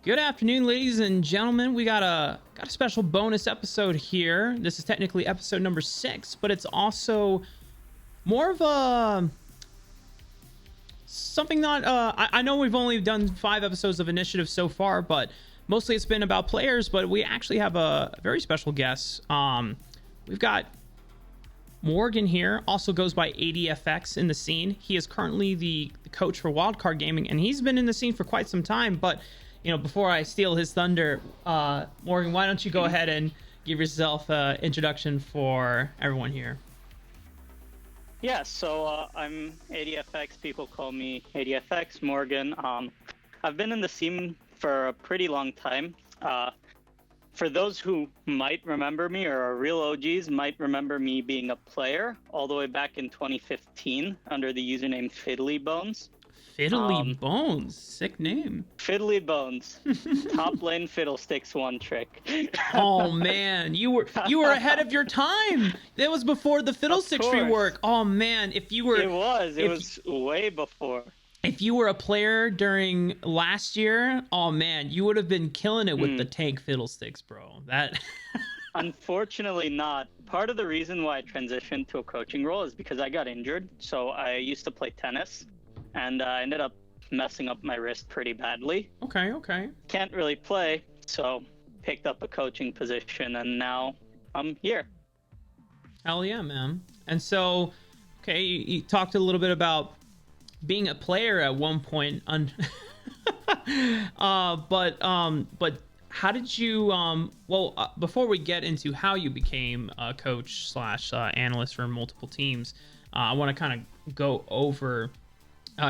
Good afternoon, ladies and gentlemen. We got a special bonus episode here. This is technically episode number 6, but it's also more of a something not. I know we've only done 5 episodes of Initiative so far, but mostly it's been about players. But we actually have a very special guest. We've got Morgen here, also goes by ADFX in the scene. He is currently the coach for Wildcard Gaming, and he's been in the scene for quite some time. But before I steal his thunder, Morgen, why don't you go ahead and give yourself an introduction for everyone here? Yeah, so I'm ADFX. People call me ADFX, Morgen. I've been in the scene for a pretty long time. For those who might remember me, or are real OGs, might remember me being a player all the way back in 2015 under the username Fiddly Bones. Fiddly Bones, sick name. Fiddly Bones, top lane fiddlesticks one trick. Oh man, you were ahead of your time. That was before the fiddlesticks rework. Oh man, it was way before. If you were a player during last year, oh man, you would have been killing it with the tank fiddlesticks, bro. That. Unfortunately not. Part of the reason why I transitioned to a coaching role is because I got injured. So I used to play tennis. And I ended up messing up my wrist pretty badly. Okay. Can't really play, so picked up a coaching position, and now I'm here. Hell yeah, man. And so, okay, you talked a little bit about being a player at one point. But how did you? Before we get into how you became a coach / analyst for multiple teams, I want to kind of go over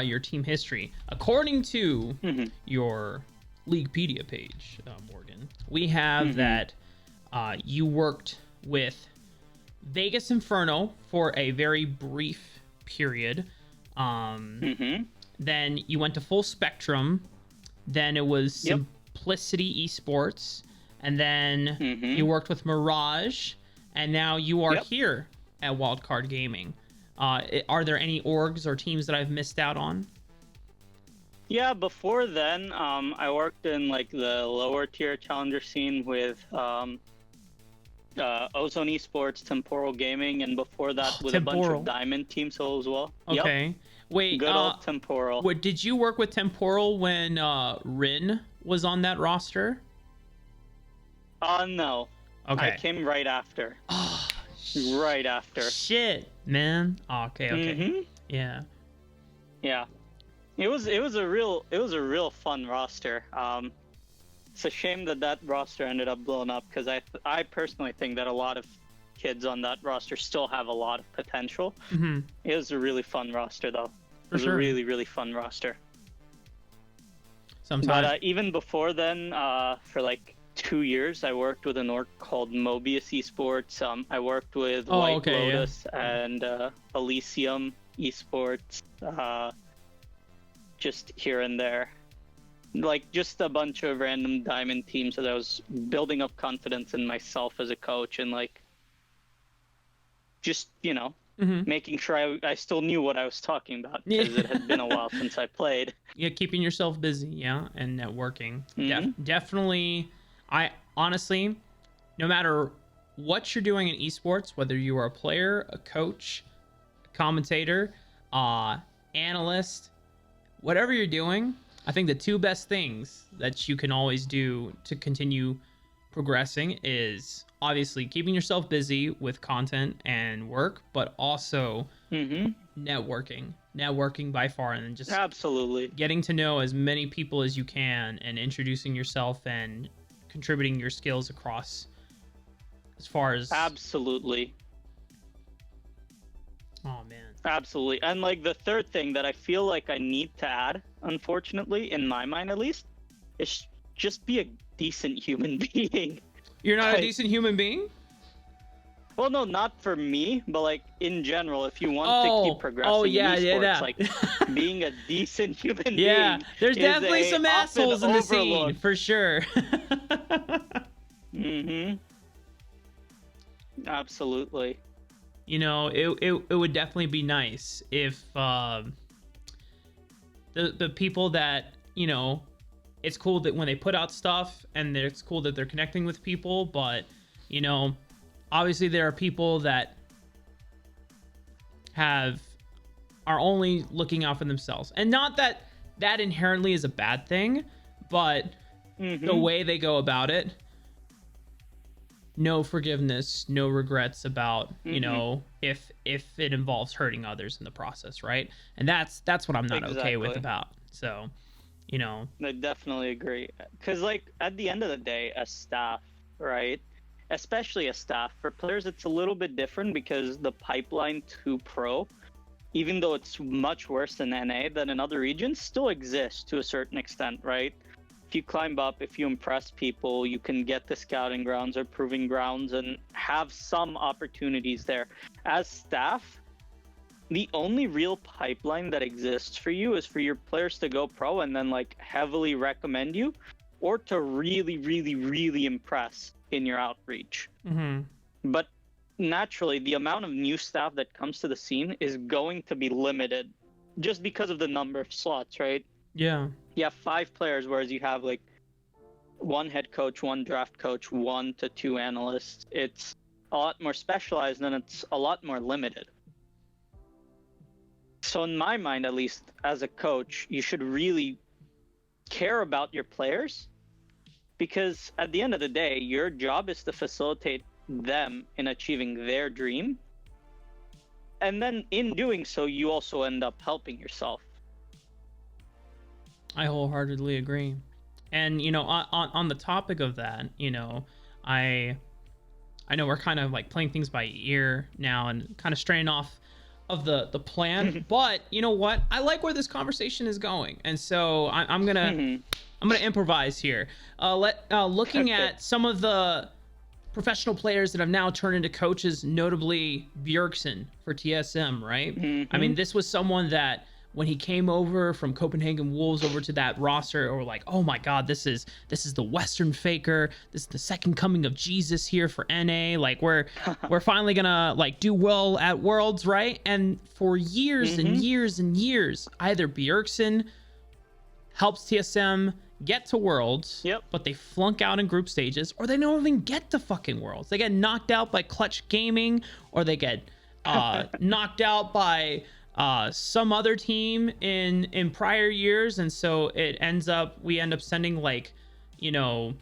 your team history. According to your Leaguepedia page, Morgen, we have that you worked with Vegas Inferno for a very brief period. Then you went to Full Spectrum. Then it was Simplicity Esports. And then you worked with Mirage. And now you are here at Wildcard Gaming. Are there any orgs or teams that I've missed out on? Yeah, before then, I worked in like the lower tier challenger scene with Ozone Esports, Temporal Gaming, and before that with a bunch of Diamond teams as well. Okay. Yep. Wait, good old Temporal. Did you work with Temporal when Rin was on that roster? No. Okay. I came right after. Right after. Shit, man. Okay. Yeah. It was a real fun roster. It's a shame that roster ended up blowing up because I personally think that a lot of kids on that roster still have a lot of potential. It was a really fun roster though. It was a really, really fun roster. Sometimes. But even before then, for like 2 years, I worked with an org called Mobius Esports. I worked with White Lotus and Elysium Esports, just here and there. Like, just a bunch of random diamond teams that I was building up confidence in myself as a coach and, like, just, making sure I still knew what I was talking about because it had been a while since I played. Yeah, keeping yourself busy, and networking. Definitely... I honestly, no matter what you're doing in esports, whether you are a player, a coach, a commentator, analyst, whatever you're doing, I think the 2 best things that you can always do to continue progressing is obviously keeping yourself busy with content and work, but also networking by far, and then just absolutely getting to know as many people as you can and introducing yourself and contributing your skills across as far as absolutely. Oh man, absolutely. And like the third thing that I feel like I need to add, unfortunately, in my mind at least, is just be a decent human being. You're not a decent human being? Well, no, not for me, but like in general, if you want to keep progressing in esports, like being a decent human being. Yeah, there's definitely some assholes in the scene, for sure. Absolutely. It would definitely be nice if the people that it's cool that when they put out stuff, and it's cool that they're connecting with people, but you know, obviously there are people that are only looking out for themselves, and not that inherently is a bad thing, but the way they go about it, no forgiveness, no regrets about, you know, if it involves hurting others in the process, right? And that's what I'm not okay with about. So, you know, I definitely agree, because like at the end of the day, as staff, right, especially as staff, for players it's a little bit different, because the pipeline to pro, even though it's much worse than NA than in other regions, still exists to a certain extent, right? If you climb up, if you impress people, you can get the scouting grounds or proving grounds and have some opportunities there. As staff, the only real pipeline that exists for you is for your players to go pro and then like heavily recommend you, or to really, really, really impress in your outreach. But naturally, the amount of new staff that comes to the scene is going to be limited just because of the number of slots, right? Yeah. You have 5 players, whereas you have like 1 head coach, 1 draft coach, 1 to 2 analysts. It's a lot more specialized, and it's a lot more limited. So in my mind, at least as a coach, you should really care about your players, because at the end of the day, your job is to facilitate them in achieving their dream. And then in doing so, you also end up helping yourself. I wholeheartedly agree. And, you know, on the topic of that, you know, I know we're kind of like playing things by ear now and kind of straying off of the plan, but you know what? I like where this conversation is going. And so I'm gonna improvise here. Looking at some of the professional players that have now turned into coaches, notably Bjergsen for TSM, right? I mean, this was someone that when he came over from Copenhagen Wolves over to that roster, or like, oh my God, this is the Western Faker. This is the second coming of Jesus here for NA. Like we're finally gonna like do well at Worlds, right? And for years and years and years, either Bjergsen helps TSM get to Worlds, but they flunk out in group stages, or they don't even get to fucking Worlds. They get knocked out by Clutch Gaming, or they get knocked out by some other team in prior years, and so we end up sending like, you know,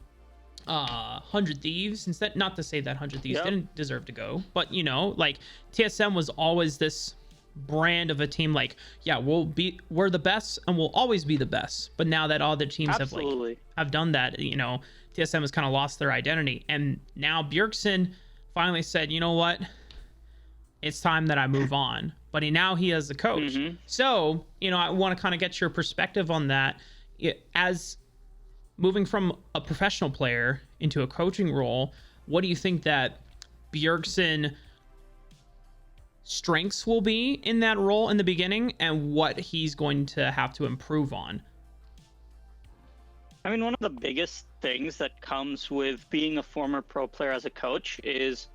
100 Thieves instead. Not to say that 100 Thieves didn't deserve to go, but you know, like TSM was always this brand of a team like, yeah, we're the best and we'll always be the best. But now that all the teams have done that, you know, TSM has kind of lost their identity, and now Bjergsen finally said, you know what, it's time that I move on. But he is a coach. So, you know, I want to kind of get your perspective on that. As moving from a professional player into a coaching role, what do you think that Bjergsen strengths will be in that role in the beginning, and what he's going to have to improve on? I mean, one of the biggest things that comes with being a former pro player as a coach is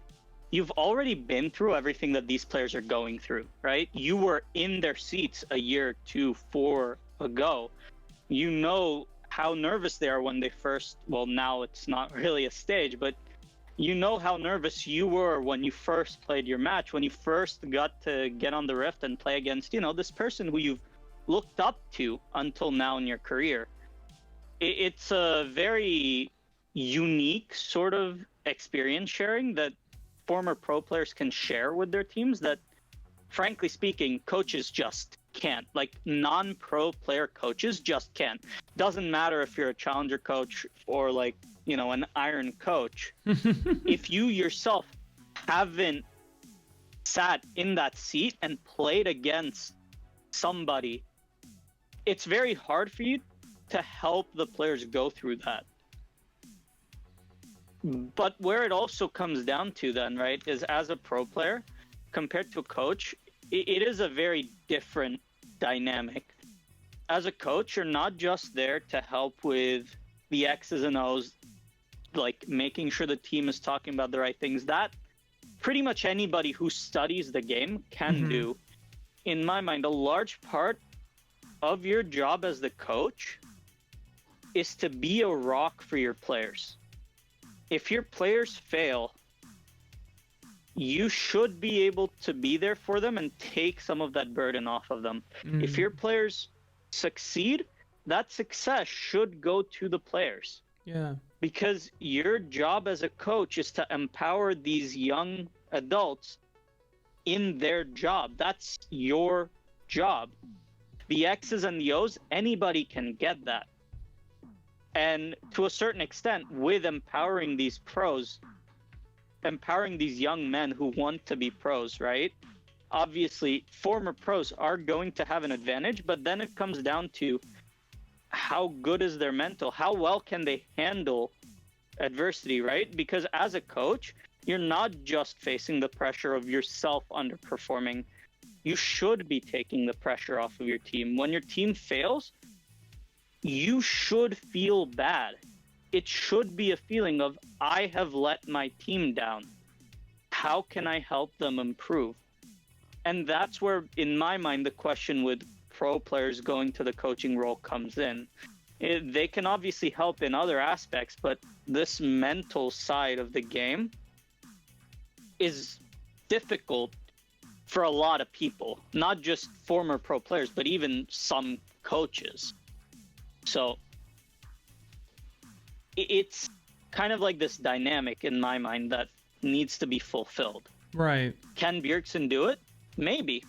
you've already been through everything that these players are going through, right? You were in their seats a year, 2, 4 ago. You know how nervous they are when they first, well, now it's not really a stage, but you know how nervous you were when you first played your match, when you first got to get on the Rift and play against, you know, this person who you've looked up to until now in your career. It's a very unique sort of experience sharing that former pro players can share with their teams that, frankly speaking, coaches just can't. Like, non-pro player coaches just can't. Doesn't matter if you're a challenger coach or, like, you know, an iron coach. If you yourself haven't sat in that seat and played against somebody, it's very hard for you to help the players go through that. But where it also comes down to then, right, is as a pro player compared to a coach, it is a very different dynamic. As a coach, you're not just there to help with the X's and O's, like making sure the team is talking about the right things. That pretty much anybody who studies the game can do. In my mind, a large part of your job as the coach is to be a rock for your players. If your players fail, you should be able to be there for them and take some of that burden off of them. If your players succeed, that success should go to the players. Yeah. Because your job as a coach is to empower these young adults in their job. That's your job. The X's and the O's, anybody can get that. And to a certain extent, with empowering these pros, empowering these young men who want to be pros, right? Obviously, former pros are going to have an advantage, but then it comes down to how good is their mental? How well can they handle adversity, right? Because as a coach, you're not just facing the pressure of yourself underperforming. You should be taking the pressure off of your team. When your team fails, you should feel bad. It should be a feeling of, I have let my team down. How can I help them improve? And that's where, in my mind, the question with pro players going to the coaching role comes in. They can obviously help in other aspects, but this mental side of the game is difficult for a lot of people, not just former pro players, but even some coaches. So it's kind of like this dynamic in my mind that needs to be fulfilled. Right. Can Bjergsen do it? Maybe.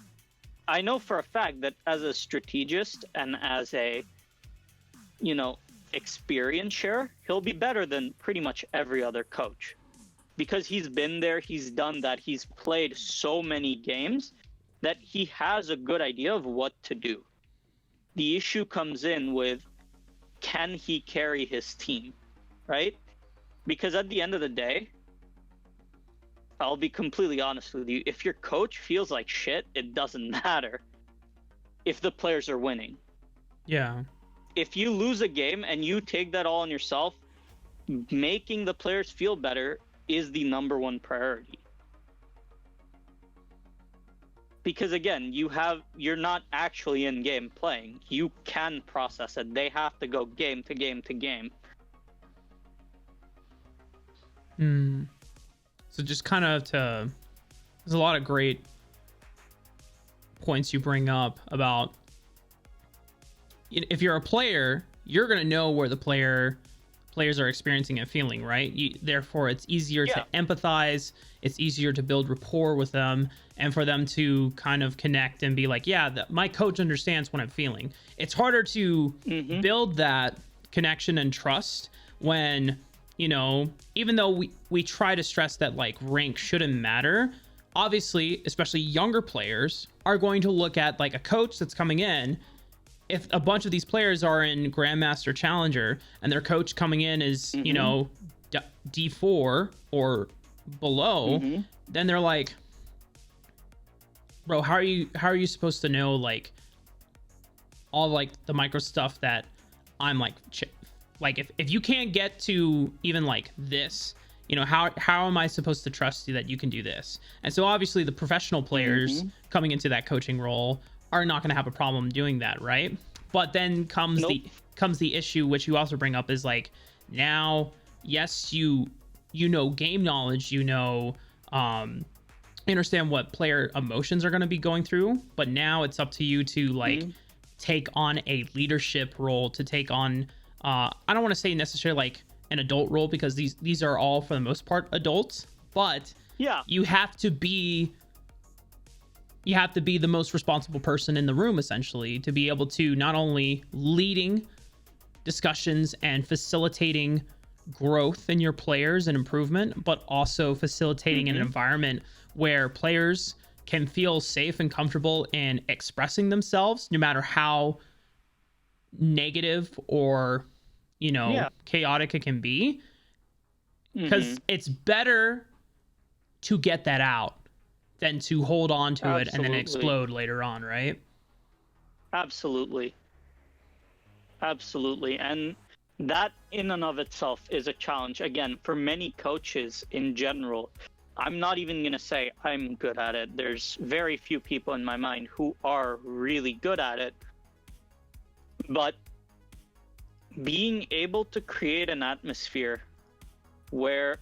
I know for a fact that as a strategist and as a, experience share, he'll be better than pretty much every other coach. Because he's been there, he's done that, he's played so many games that he has a good idea of what to do. The issue comes in with, can he carry his team, right? Because at the end of the day, I'll be completely honest with you, if your coach feels like shit, it doesn't matter if the players are winning. Yeah. If you lose a game and you take that all on yourself, making the players feel better is the number one priority. Because again, you're not actually in game playing. You can process it. They have to go game to game to game. So just kind of there's a lot of great points you bring up about, if you're a player, you're going to know where the players are experiencing and feeling, right? Therefore, it's easier to empathize. It's easier to build rapport with them and for them to kind of connect and be like, yeah, my coach understands what I'm feeling. It's harder to build that connection and trust when, even though we try to stress that like rank shouldn't matter, obviously, especially younger players are going to look at like a coach that's coming in. If a bunch of these players are in Grandmaster Challenger and their coach coming in is, D4 or below, then they're like, bro, how are you supposed to know like all like the micro stuff that I'm like if you can't get to even like this, how am I supposed to trust you that you can do this? And so obviously the professional players coming into that coaching role are not going to have a problem doing that, right? But then comes the issue, which you also bring up, is like, now, yes, you game knowledge, understand what player emotions are going to be going through, but now it's up to you to like take on a leadership role, to take on I don't want to say necessarily like an adult role, because these are all for the most part adults, but you have to be the most responsible person in the room, essentially, to be able to not only leading discussions and facilitating growth in your players and improvement, but also facilitating an environment where players can feel safe and comfortable in expressing themselves, no matter how negative or, chaotic it can be. Because it's better to get that out than to hold on to it and then explode later on, right? Absolutely. And that in and of itself is a challenge. Again, for many coaches in general, I'm not even going to say I'm good at it. There's very few people in my mind who are really good at it. But being able to create an atmosphere where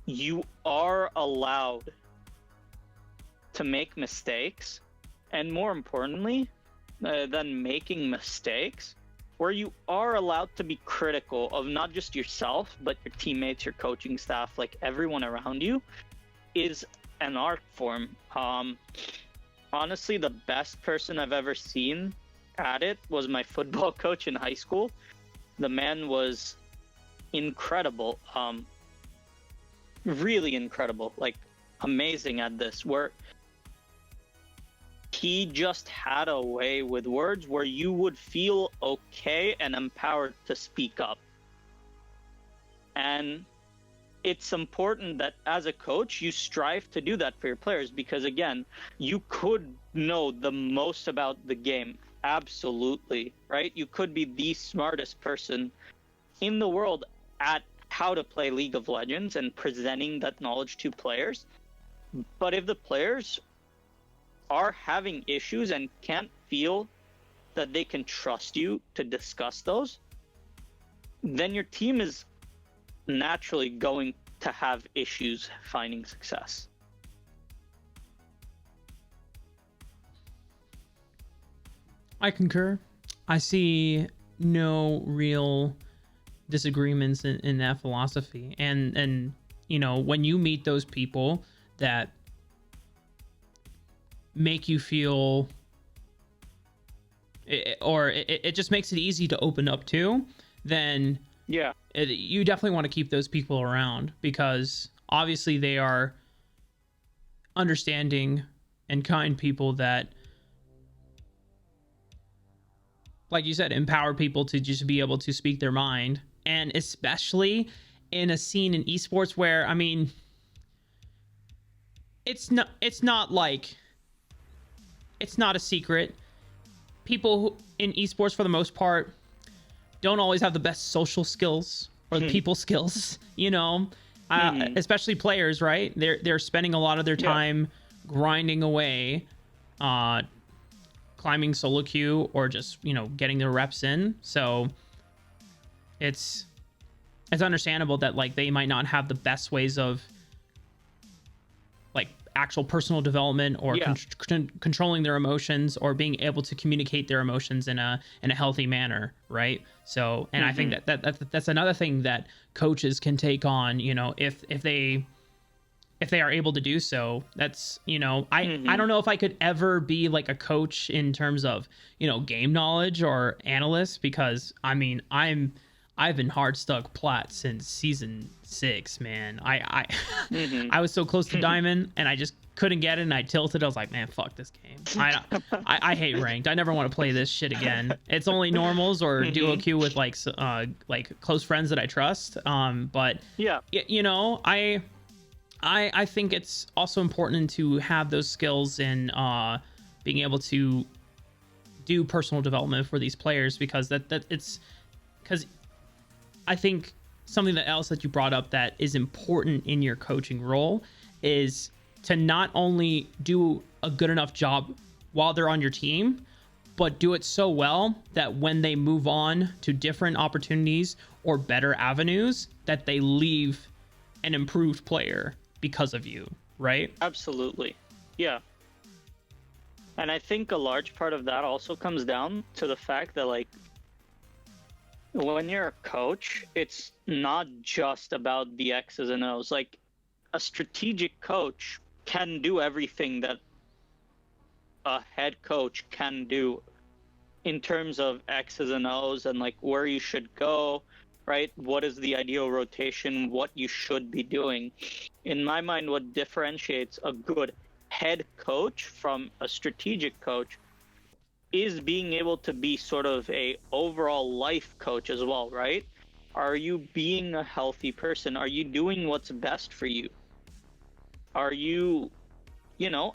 you are allowed to make mistakes, and more importantly than making mistakes, where you are allowed to be critical of not just yourself, but your teammates, your coaching staff, like everyone around you, is an art form. Honestly, the best person I've ever seen at it was my football coach in high school. The man was incredible, really incredible, like amazing at this, where he just had a way with words where you would feel okay and empowered to speak up. And it's important that as a coach, you strive to do that for your players, because again, you could know the most about the game. Absolutely, right? You could be the smartest person in the world at how to play League of Legends and presenting that knowledge to players. But if the players are having issues and can't feel that they can trust you to discuss those, then your team is naturally going to have issues finding success. I concur. I see no real disagreements in that philosophy. And you know, when you meet those people that make you feel it just makes it easy to open up to, then yeah, you definitely want to keep those people around, because obviously they are understanding and kind people that, like you said, empower people to just be able to speak their mind. And especially in a scene in esports where, I mean, it's not a secret. People who, in esports for the most part, don't always have the best social skills or the people skills, you know, especially players, right? They're spending a lot of their time grinding away, climbing solo queue, or just, you know, getting their reps in. So it's understandable that, like, they might not have the best ways of, like, actual personal development or controlling their emotions, or being able to communicate their emotions in a healthy manner, right? So, and I think that's another thing that coaches can take on, you know, if they are able to do so. That's, you know, I don't know if I could ever be like a coach in terms of, you know, game knowledge or analyst, because I mean, I've been hard stuck plat since season 6, man. I was so close to diamond and I just couldn't get it, and I tilted. I was like, man, fuck this game. I hate ranked. I never want to play this shit again. It's only normals or duo queue with like close friends that I trust. But you know, I think it's also important to have those skills in being able to do personal development for these players, because because I think something else that you brought up that is important in your coaching role is to not only do a good enough job while they're on your team, but do it so well that when they move on to different opportunities or better avenues, that they leave an improved player because of you, right? Absolutely. Yeah. And I think a large part of that also comes down to the fact that, like, when you're a coach, it's not just about the X's and O's. Like, a strategic coach can do everything that a head coach can do in terms of X's and O's and, like, where you should go, right? What is the ideal rotation, what you should be doing. In my mind, what differentiates a good head coach from a strategic coach is being able to be sort of a overall life coach as well, right? Are you being a healthy person? Are you doing what's best for you? Are you, you know,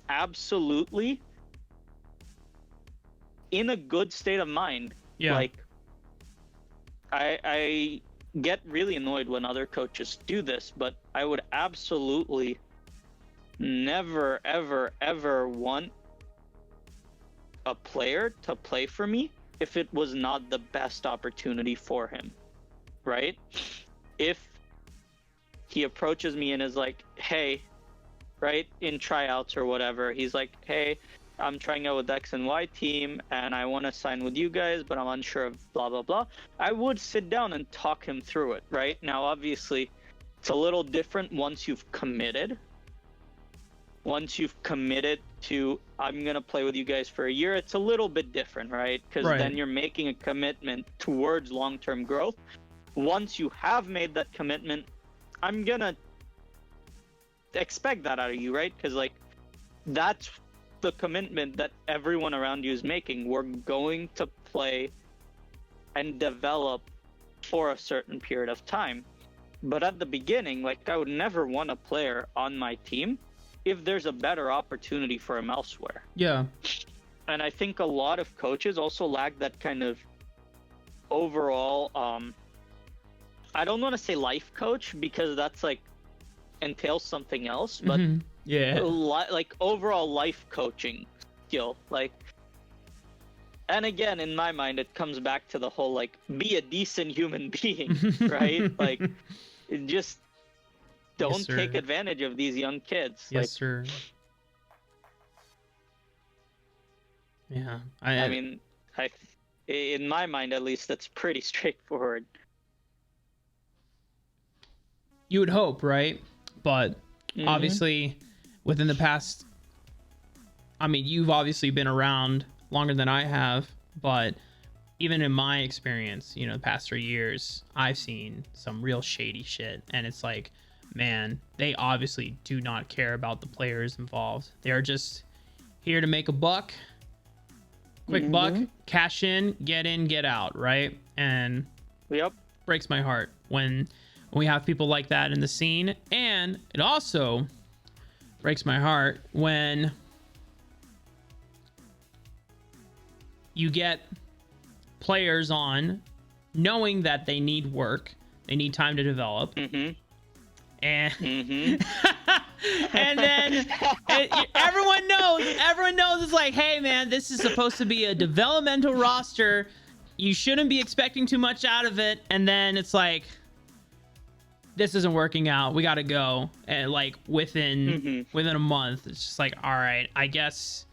absolutely in a good state of mind? Yeah. Like, I get really annoyed when other coaches do this, but I would absolutely never, ever, ever want a player to play for me if it was not the best opportunity for him, right? If he approaches me and is like, hey, right, in tryouts or whatever, he's like, hey, I'm trying out with X and Y team and I want to sign with you guys, but I'm unsure of blah, blah, blah. I would sit down and talk him through it, right? Now, obviously, it's a little different once you've committed. Once you've committed to, I'm going to play with you guys for a year, it's a little bit different, right? Because then you're making a commitment towards long-term growth. Once you have made that commitment, I'm going to expect that out of you, right? Because, like, that's the commitment that everyone around you is making. We're going to play and develop for a certain period of time. But at the beginning, like, I would never want a player on my team if there's a better opportunity for him elsewhere. Yeah. And I think a lot of coaches also lack that kind of overall, I don't want to say life coach because that's like entails something else, but yeah, like overall life coaching skill. Like, and again, in my mind, it comes back to the whole, like, be a decent human being, right? Like, just don't take advantage of these young kids. Yes, like, sir. Yeah. I mean, in my mind, at least, that's pretty straightforward. You would hope, right? But obviously, within the past, I mean, you've obviously been around longer than I have, but even in my experience, you know, the past 3 years, I've seen some real shady shit. And it's like, man, they obviously do not care about the players involved. They're just here to make a buck, quick buck, cash in, get out, right? And breaks my heart when we have people like that in the scene. And it also breaks my heart when you get players on knowing that they need work, they need time to develop, and and then everyone knows it's like, hey man, this is supposed to be a developmental roster, you shouldn't be expecting too much out of it, and then it's like, this isn't working out, we gotta go, and like within a month, it's just like, all right, I guess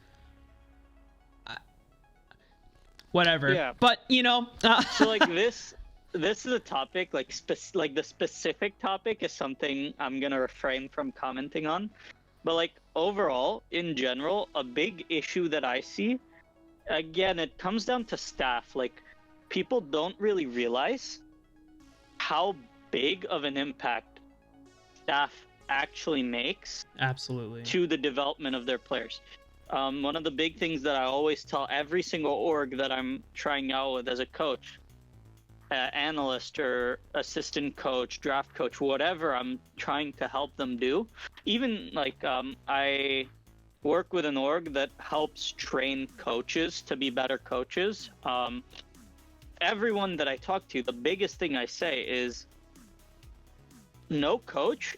whatever. Yeah. But you know, so like this is a topic, like like the specific topic is something I'm gonna refrain from commenting on. But like overall, in general, a big issue that I see, again, it comes down to staff. Like, people don't really realize how big of an impact staff actually makes to the development of their players. One of the big things that I always tell every single org that I'm trying out with as a coach, analyst or assistant coach, draft coach, whatever I'm trying to help them do, even like I work with an org that helps train coaches to be better coaches. Everyone that I talk to, the biggest thing I say is, no coach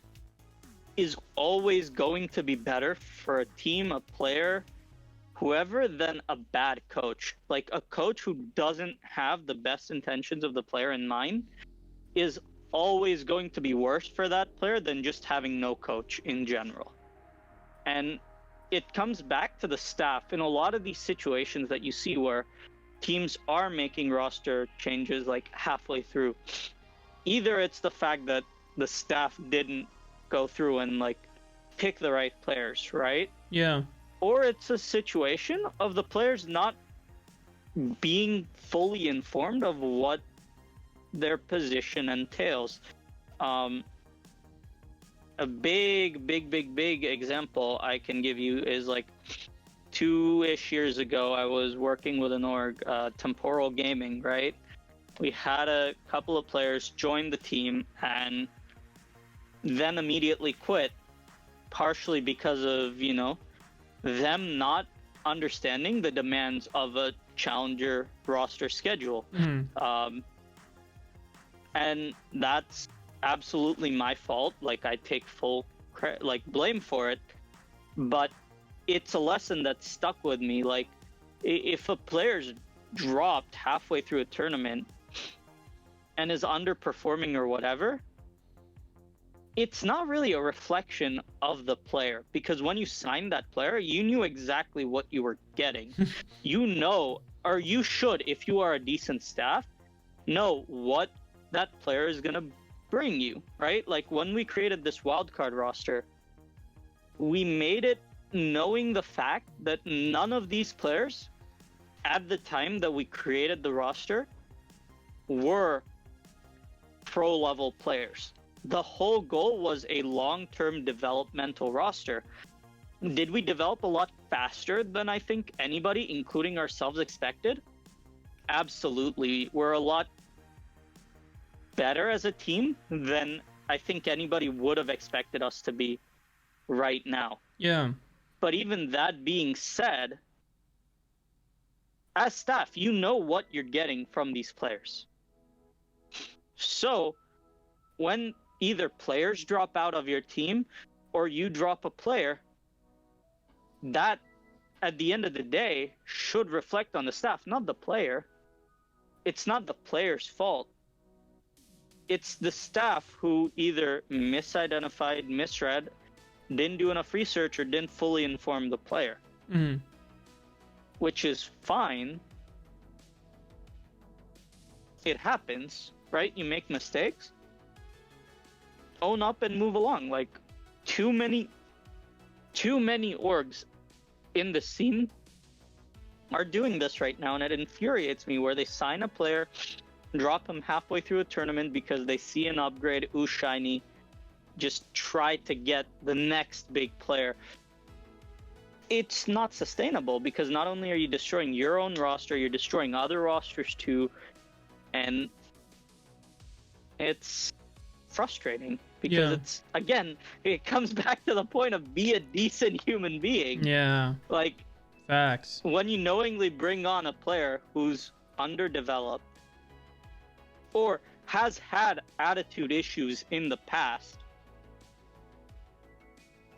is always going to be better for a team, a player, whoever, than a bad coach. Like, a coach who doesn't have the best intentions of the player in mind is always going to be worse for that player than just having no coach in general. And it comes back to the staff in a lot of these situations that you see where teams are making roster changes like halfway through. Either it's the fact that the staff didn't go through and like pick the right players, right? Yeah. Or it's a situation of the players not being fully informed of what their position entails. A big example I can give you is like 2-ish years ago, I was working with an org, Temporal Gaming, right? We had a couple of players join the team and then immediately quit, partially because of, you know, them not understanding the demands of a challenger roster schedule. And that's absolutely my fault. Like, I take full blame for it, but it's a lesson that stuck with me. Like, if a player's dropped halfway through a tournament and is underperforming or whatever, it's not really a reflection of the player, because when you signed that player, you knew exactly what you were getting. You know, or you should, if you are a decent staff, know what that player is going to bring you, right? Like when we created this wildcard roster, we made it knowing the fact that none of these players at the time that we created the roster were pro level players. The whole goal was a long-term developmental roster. Did we develop a lot faster than I think anybody, including ourselves, expected? Absolutely. We're a lot better as a team than I think anybody would have expected us to be right now. Yeah. But even that being said, as staff, you know what you're getting from these players. So when either players drop out of your team or you drop a player, that at the end of the day should reflect on the staff, not the player. It's not the player's fault. It's the staff who either misidentified, misread, didn't do enough research, or didn't fully inform the player. Mm-hmm. Which is fine. It happens, right? You make mistakes. Own up and move along. Like too many orgs in the scene are doing this right now, and it infuriates me, where they sign a player, drop him halfway through a tournament because they see an upgrade, ooh shiny, just try to get the next big player. It's not sustainable, because not only are you destroying your own roster, you're destroying other rosters too, and it's frustrating, because it's, again, it comes back to the point of be a decent human being. Yeah. Like, facts. when you knowingly bring on a player who's underdeveloped or has had attitude issues in the past,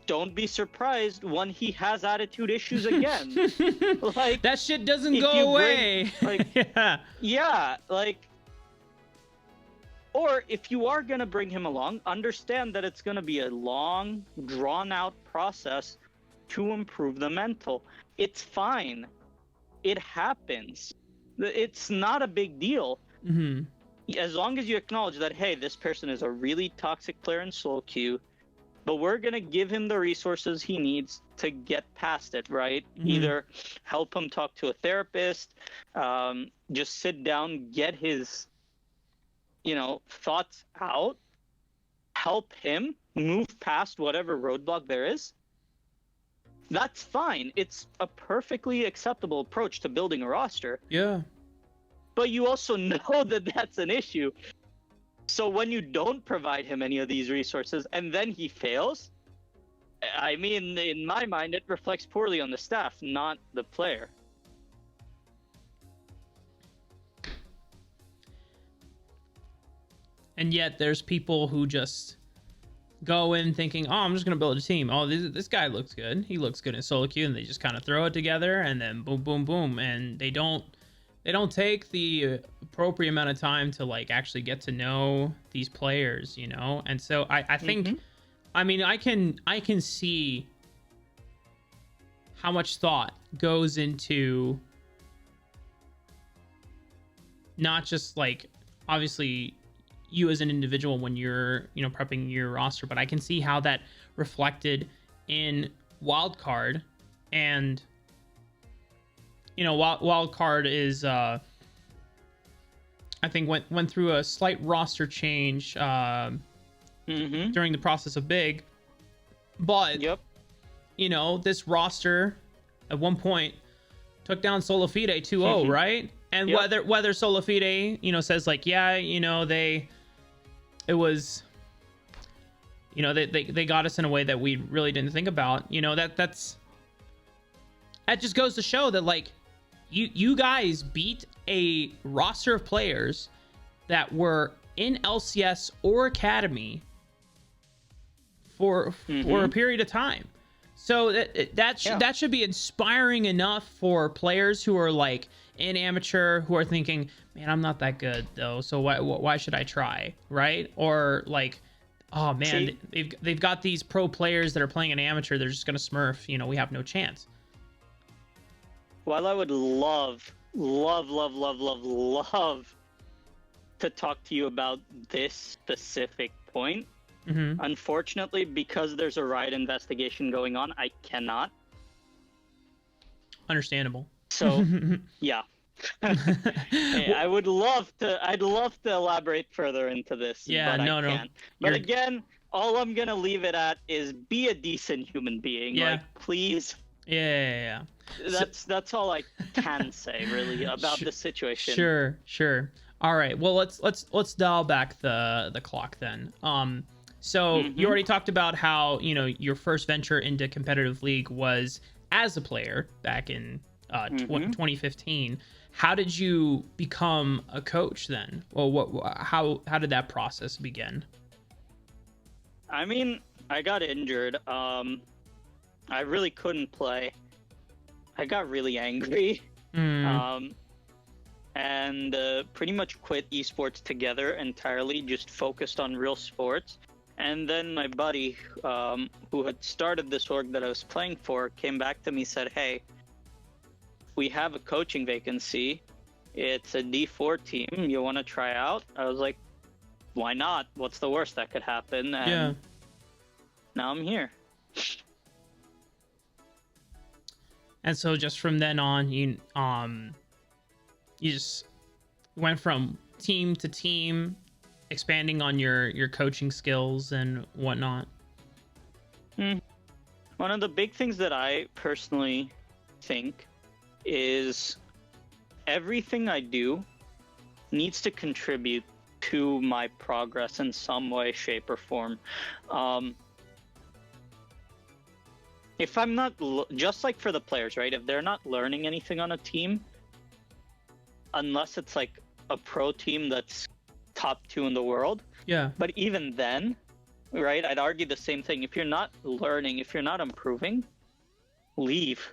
don't be surprised when he has attitude issues again. Like, that shit doesn't go away. Yeah, like, or if you are going to bring him along, understand that it's going to be a long, drawn-out process to improve the mental. It's fine. It happens. It's not a big deal. Mm-hmm. As long as you acknowledge that, hey, this person is a really toxic player in solo queue, but we're going to give him the resources he needs to get past it, right? Mm-hmm. Either help him talk to a therapist, just sit down, get his thoughts out, help him move past whatever roadblock there is. That's fine. It's a perfectly acceptable approach to building a roster. Yeah. But you also know that that's an issue. So when you don't provide him any of these resources and then he fails, I mean, in my mind, it reflects poorly on the staff, not the player. And yet there's people who just go in thinking, oh, I'm just going to build a team. Oh, this guy looks good. He looks good in solo queue. And they just kind of throw it together and then boom, boom, boom. And they don't take the appropriate amount of time to like actually get to know these players, you know? And so I think, I mean, I can see how much thought goes into not just like, obviously, you as an individual when you're, prepping your roster, but I can see how that reflected in Wildcard. And, Wildcard is, I think went through a slight roster change during the process of Big. But, this roster at one point took down Solafide 2-0, right? And whether Solafide, says like, yeah, they got us in a way that we really didn't think about. That just goes to show that like you guys beat a roster of players that were in LCS or Academy for a period of time. So that should be inspiring enough for players who are like in amateur who are thinking, man, I'm not that good though, so why should I try, right? Or like, oh man, they've got these pro players that are playing an amateur, they're just gonna smurf, we have no chance. While I would love to talk to you about this specific point, unfortunately, because there's a riot investigation going on, I cannot. Understandable. So, yeah. Hey, I'd love to elaborate further into this, but I can't. But again, all I'm gonna leave it at is be a decent human being. Yeah. Like, please. Yeah. That's all I can say really about the situation. Sure. All right. Well, let's dial back the clock then. So you already talked about how your first venture into competitive league was as a player back in 2015. How did you become a coach then? Well, how did that process begin? I mean, I got injured. I really couldn't play. I got really angry. And pretty much quit esports together entirely, just focused on real sports. And then my buddy, who had started this org that I was playing for, came back to me, said, hey, we have a coaching vacancy. It's a D4 team. You want to try out? I was like, why not? What's the worst that could happen? And now I'm here. And so just from then on, you just went from team to team, expanding on your coaching skills and whatnot. One of the big things that I personally think is everything I do needs to contribute to my progress in some way, shape, or form. If I'm not, just like for the players, right? If they're not learning anything on a team, unless it's like a pro team that's top 2 in the world. Yeah. But even then, right, I'd argue the same thing. If you're not learning, if you're not improving, leave.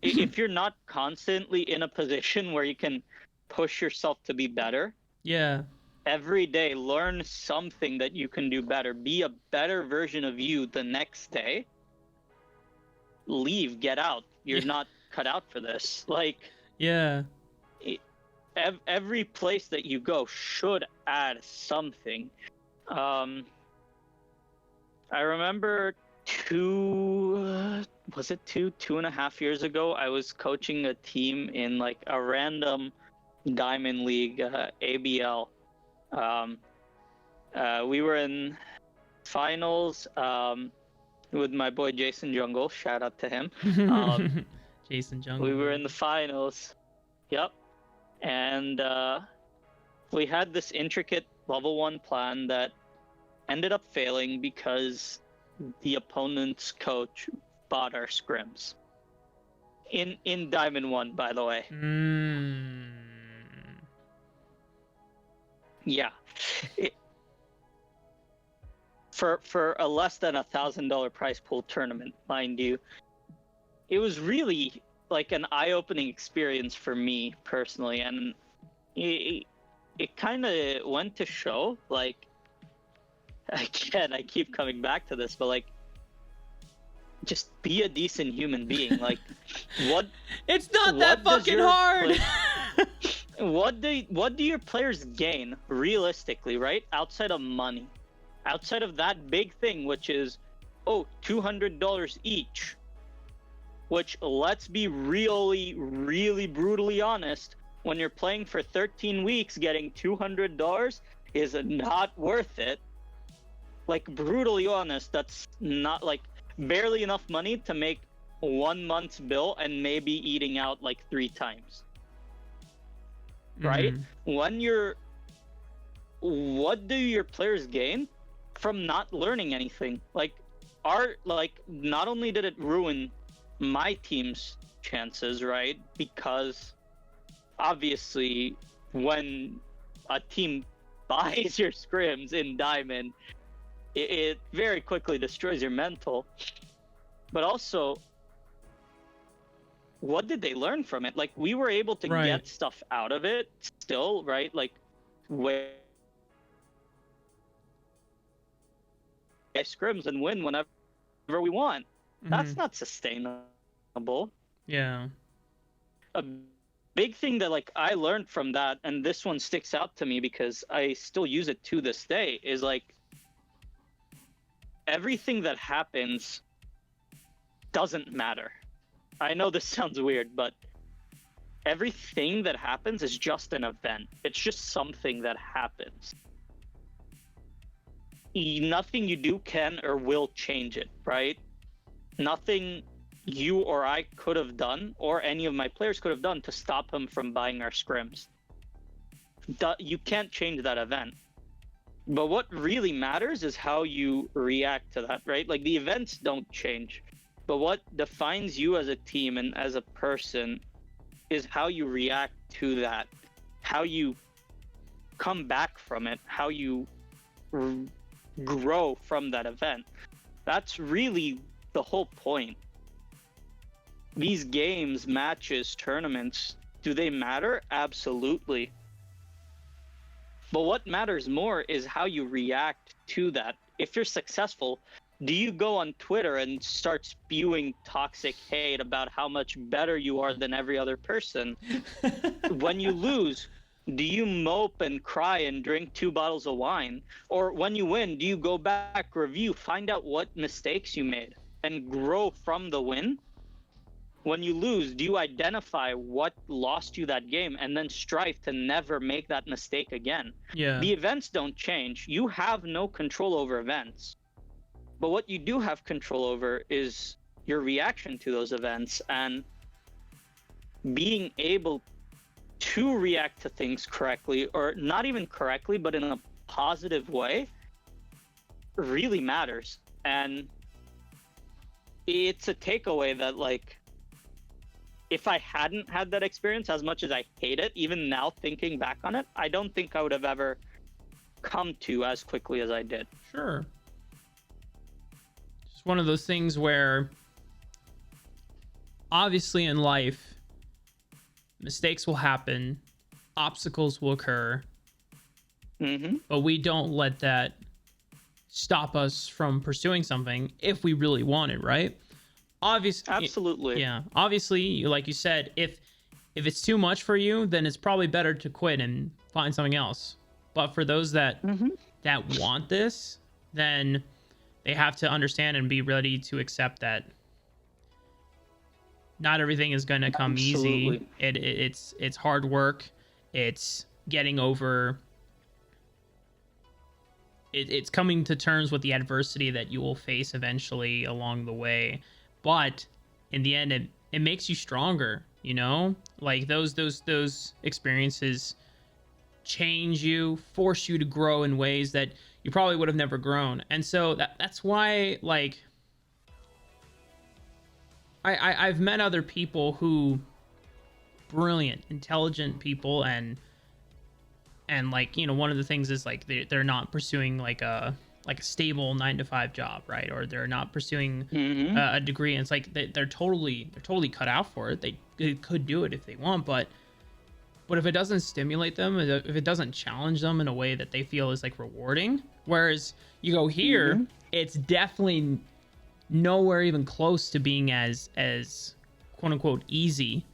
If you're not constantly in a position where you can push yourself to be better, every day learn something that you can do better, be a better version of you the next day, leave, get out. You're not cut out for this. Like, every place that you go should add something. I remember 2.5 years ago, I was coaching a team in like a random Diamond League, ABL. We were in finals with my boy Jason Jungle. Shout out to him. Jason Jungle. We were in the finals. Yep. And we had this intricate level 1 plan that ended up failing because the opponent's coach bought our scrims. In Diamond 1, by the way. Yeah. For a less than $1,000 prize pool tournament, mind you, it was really like an eye-opening experience for me personally, and it kind of went to show, like, again, I keep coming back to this, but like, just be a decent human being. Like, what? It's not that fucking hard. What do your players gain realistically, right? Outside of money, outside of that big thing, which is, $200 each. Which, let's be really, really brutally honest, when you're playing for 13 weeks, getting $200 is not worth it. Like, brutally honest, that's not, like, barely enough money to make 1 month's bill and maybe eating out like 3 times. Right? What do your players gain from not learning anything? Like, not only did it ruin my team's chances, right? Because obviously when a team buys your scrims in Diamond, it very quickly destroys your mental. But also, what did they learn from it? Like, we were able to Right. get stuff out of it still, right? Like, where scrims and win whenever we want. That's not sustainable. Yeah. A big thing that like I learned from that, and this one sticks out to me because I still use it to this day, is like everything that happens doesn't matter. I know this sounds weird, but everything that happens is just an event. It's just something that happens. Nothing you do can or will change it, right? Nothing you or I could have done, or any of my players could have done to stop him from buying our scrims. You can't change that event. But what really matters is how you react to that, right? Like, the events don't change. But what defines you as a team and as a person is how you react to that, how you come back from it, how you grow from that event. That's really the whole point. These games, matches, tournaments, do they matter? Absolutely. But what matters more is how you react to that. If you're successful, do you go on Twitter and start spewing toxic hate about how much better you are than every other person? When you lose, do you mope and cry and drink 2 bottles of wine? Or when you win, do you go back, review, find out what mistakes you made and grow from the win? When you lose, do you identify what lost you that game and then strive to never make that mistake again? Yeah. The events don't change. You have no control over events. But what you do have control over is your reaction to those events, and being able to react to things correctly, or not even correctly, but in a positive way, really matters. And it's a takeaway that, like, if I hadn't had that experience, as much as I hate it, even now thinking back on it, I don't think I would have ever come to as quickly as I did. Sure. Just one of those things where obviously in life, mistakes will happen, obstacles will occur, but we don't let that stop us from pursuing something if we really want it, right? Absolutely. Yeah. Obviously, like you said, if it's too much for you, then it's probably better to quit and find something else. But for those that that want this, then they have to understand and be ready to accept that not everything is going to come easy. It's hard work. It's getting over. It's coming to terms with the adversity that you will face eventually along the way. But in the end, it makes you stronger, you know? Like those experiences change you, force you to grow in ways that you probably would have never grown. And so that's why, like, I've met other people who, brilliant, intelligent people, and like, you know, one of the things is like they're not pursuing like a stable 9-to-5 job, right? Or they're not pursuing a degree, and it's like they're totally cut out for it. They could do it if they want, but if it doesn't stimulate them, if it doesn't challenge them in a way that they feel is like rewarding, whereas you go here, it's definitely nowhere even close to being as quote unquote easy,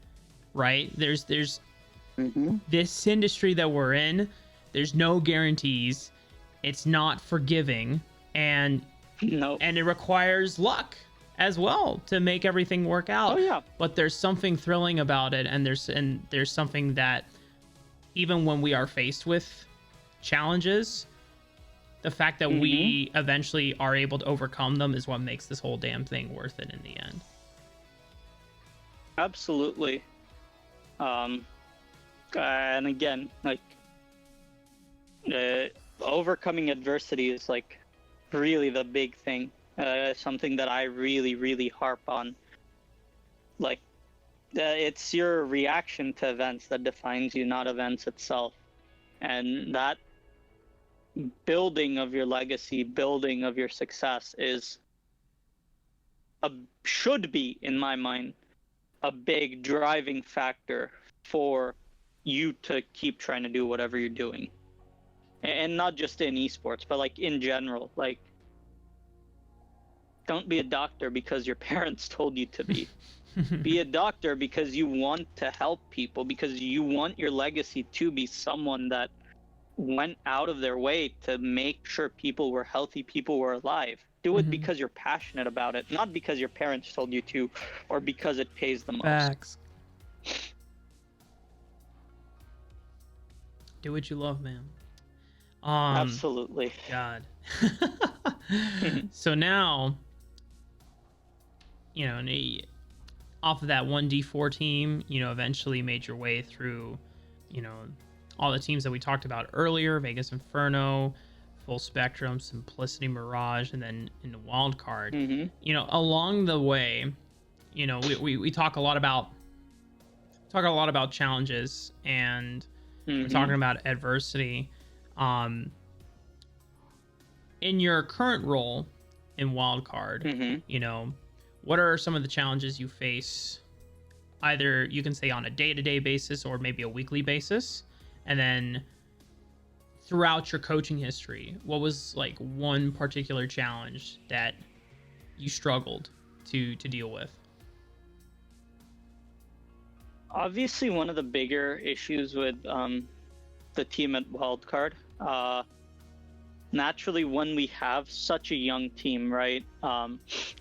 right? There's this industry that we're in, there's no guarantees. It's not forgiving, and it requires luck as well to make everything work out. Oh yeah. But there's something thrilling about it, and there's something that even when we are faced with challenges, the fact that we eventually are able to overcome them is what makes this whole damn thing worth it in the end. Absolutely. And again, like, overcoming adversity is like really the big thing. Something that I really, really harp on. Like, it's your reaction to events that defines you, not events itself. And that building of your legacy, building of your success should be, in my mind, a big driving factor for you to keep trying to do whatever you're doing. And not just in esports, but like in general. Like, don't be a doctor because your parents told you to be. Be a doctor because you want to help people, because you want your legacy to be someone that went out of their way to make sure people were healthy, people were alive. Do it because you're passionate about it, not because your parents told you to or because it pays the most. Facts. Do what you love, man. Absolutely. God. So now, you know, off of that 1D4 team, you know, eventually made your way through, you know, all the teams that we talked about earlier, Vegas Inferno, Full Spectrum, Simplicity, Mirage, and then in the Wildcard. You know, along the way, you know, we talk a lot about challenges, and we're talking about adversity. In your current role in Wildcard, you know, what are some of the challenges you face? Either you can say on a day-to-day basis or maybe a weekly basis, and then throughout your coaching history, what was like one particular challenge that you struggled to deal with? Obviously, one of the bigger issues with the team at Wildcard, naturally, when we have such a young team, right?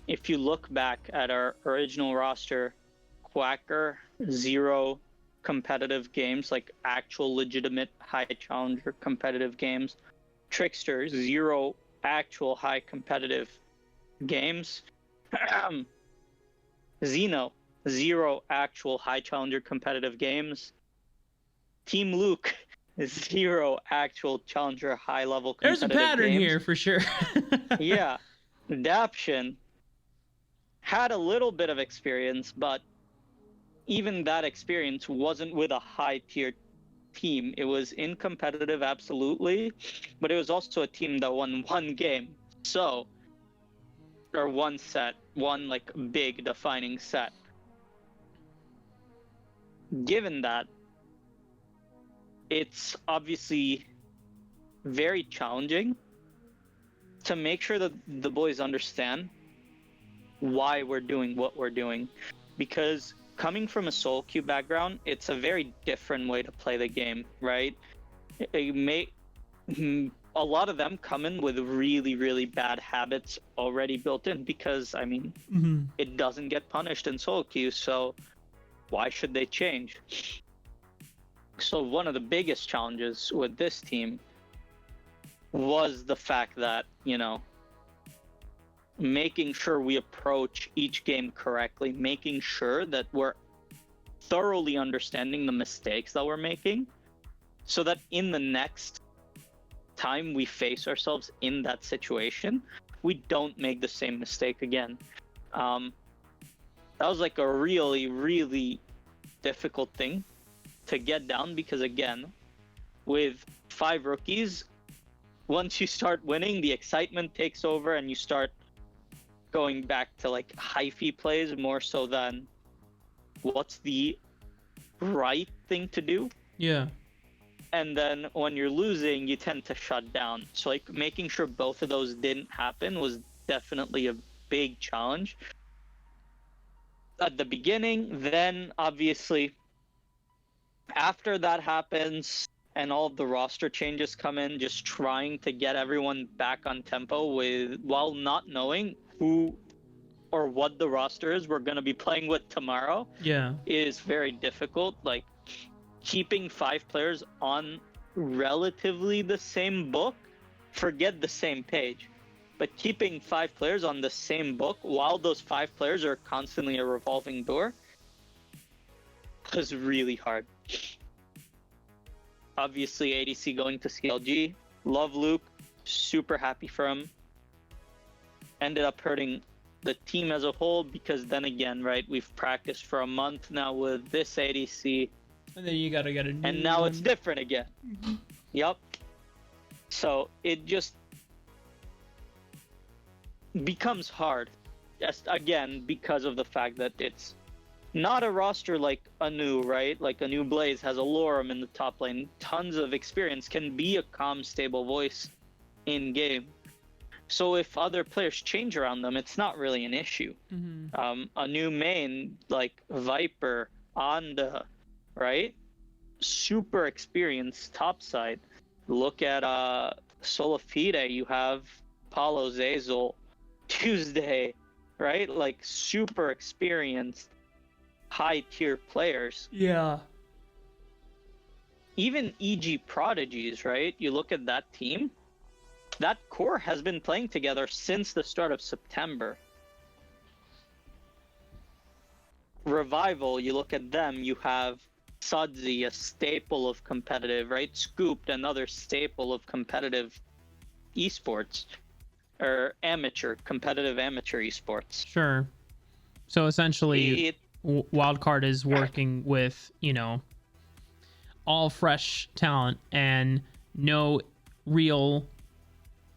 If you look back at our original roster, Quacker, 0 competitive games, like actual legitimate high challenger competitive games. Trickster, 0 actual high competitive games. Xeno, 0 actual high challenger competitive games. Team Luke, 0 actual challenger high level competitive games. There's a pattern here for sure. Yeah. Daption had a little bit of experience, but even that experience wasn't with a high tier team. It was in competitive, absolutely, but it was also a team that won one game. So, or one set, one like big defining set. Given that, it's obviously very challenging to make sure that the boys understand why we're doing what we're doing. Because coming from a solo queue background, it's a very different way to play the game, right? A lot of them come in with really, really bad habits already built in because, I mean, it doesn't get punished in solo queue, so why should they change? So one of the biggest challenges with this team was the fact that, you know, making sure we approach each game correctly, making sure that we're thoroughly understanding the mistakes that we're making so that in the next time we face ourselves in that situation, we don't make the same mistake again. That was like a really, really difficult thing to get down because, again, with 5 rookies, once you start winning, the excitement takes over and you start going back to like hyphy plays more so than what's the right thing to do. Yeah. And then when you're losing, you tend to shut down. So like making sure both of those didn't happen was definitely a big challenge at the beginning. Then obviously after that happens and all of the roster changes come in, just trying to get everyone back on tempo while not knowing who or what the roster is we're going to be playing with tomorrow is very difficult. Like keeping 5 players on relatively the same book, forget the same page, but keeping 5 players on the same book while those 5 players are constantly a revolving door was really hard. Obviously ADC going to CLG, love Luke, super happy for him. Ended up hurting the team as a whole because then again, right, we've practiced for a month now with this ADC. And then you gotta get a new and now one. It's different again. Yep. So it just becomes hard. Just again, because of the fact that it's Not a roster like Anu, right? Like Anu Blaze has a Lorem in the top lane, tons of experience, can be a calm, stable voice in game. So if other players change around them, it's not really an issue. A new main like Viper, Anda, right? Super experienced topside. Look at Solafide, you have Paulo Zazel, Tuesday, right? Like super experienced, high tier players. Yeah. Even EG Prodigies, right? You look at that team, that core has been playing together since the start of September. Revival, you look at them, you have Sudzi, a staple of competitive, right? Scooped, another staple of competitive esports, or competitive amateur esports. Sure. So essentially, Wildcard is working with, all fresh talent and no real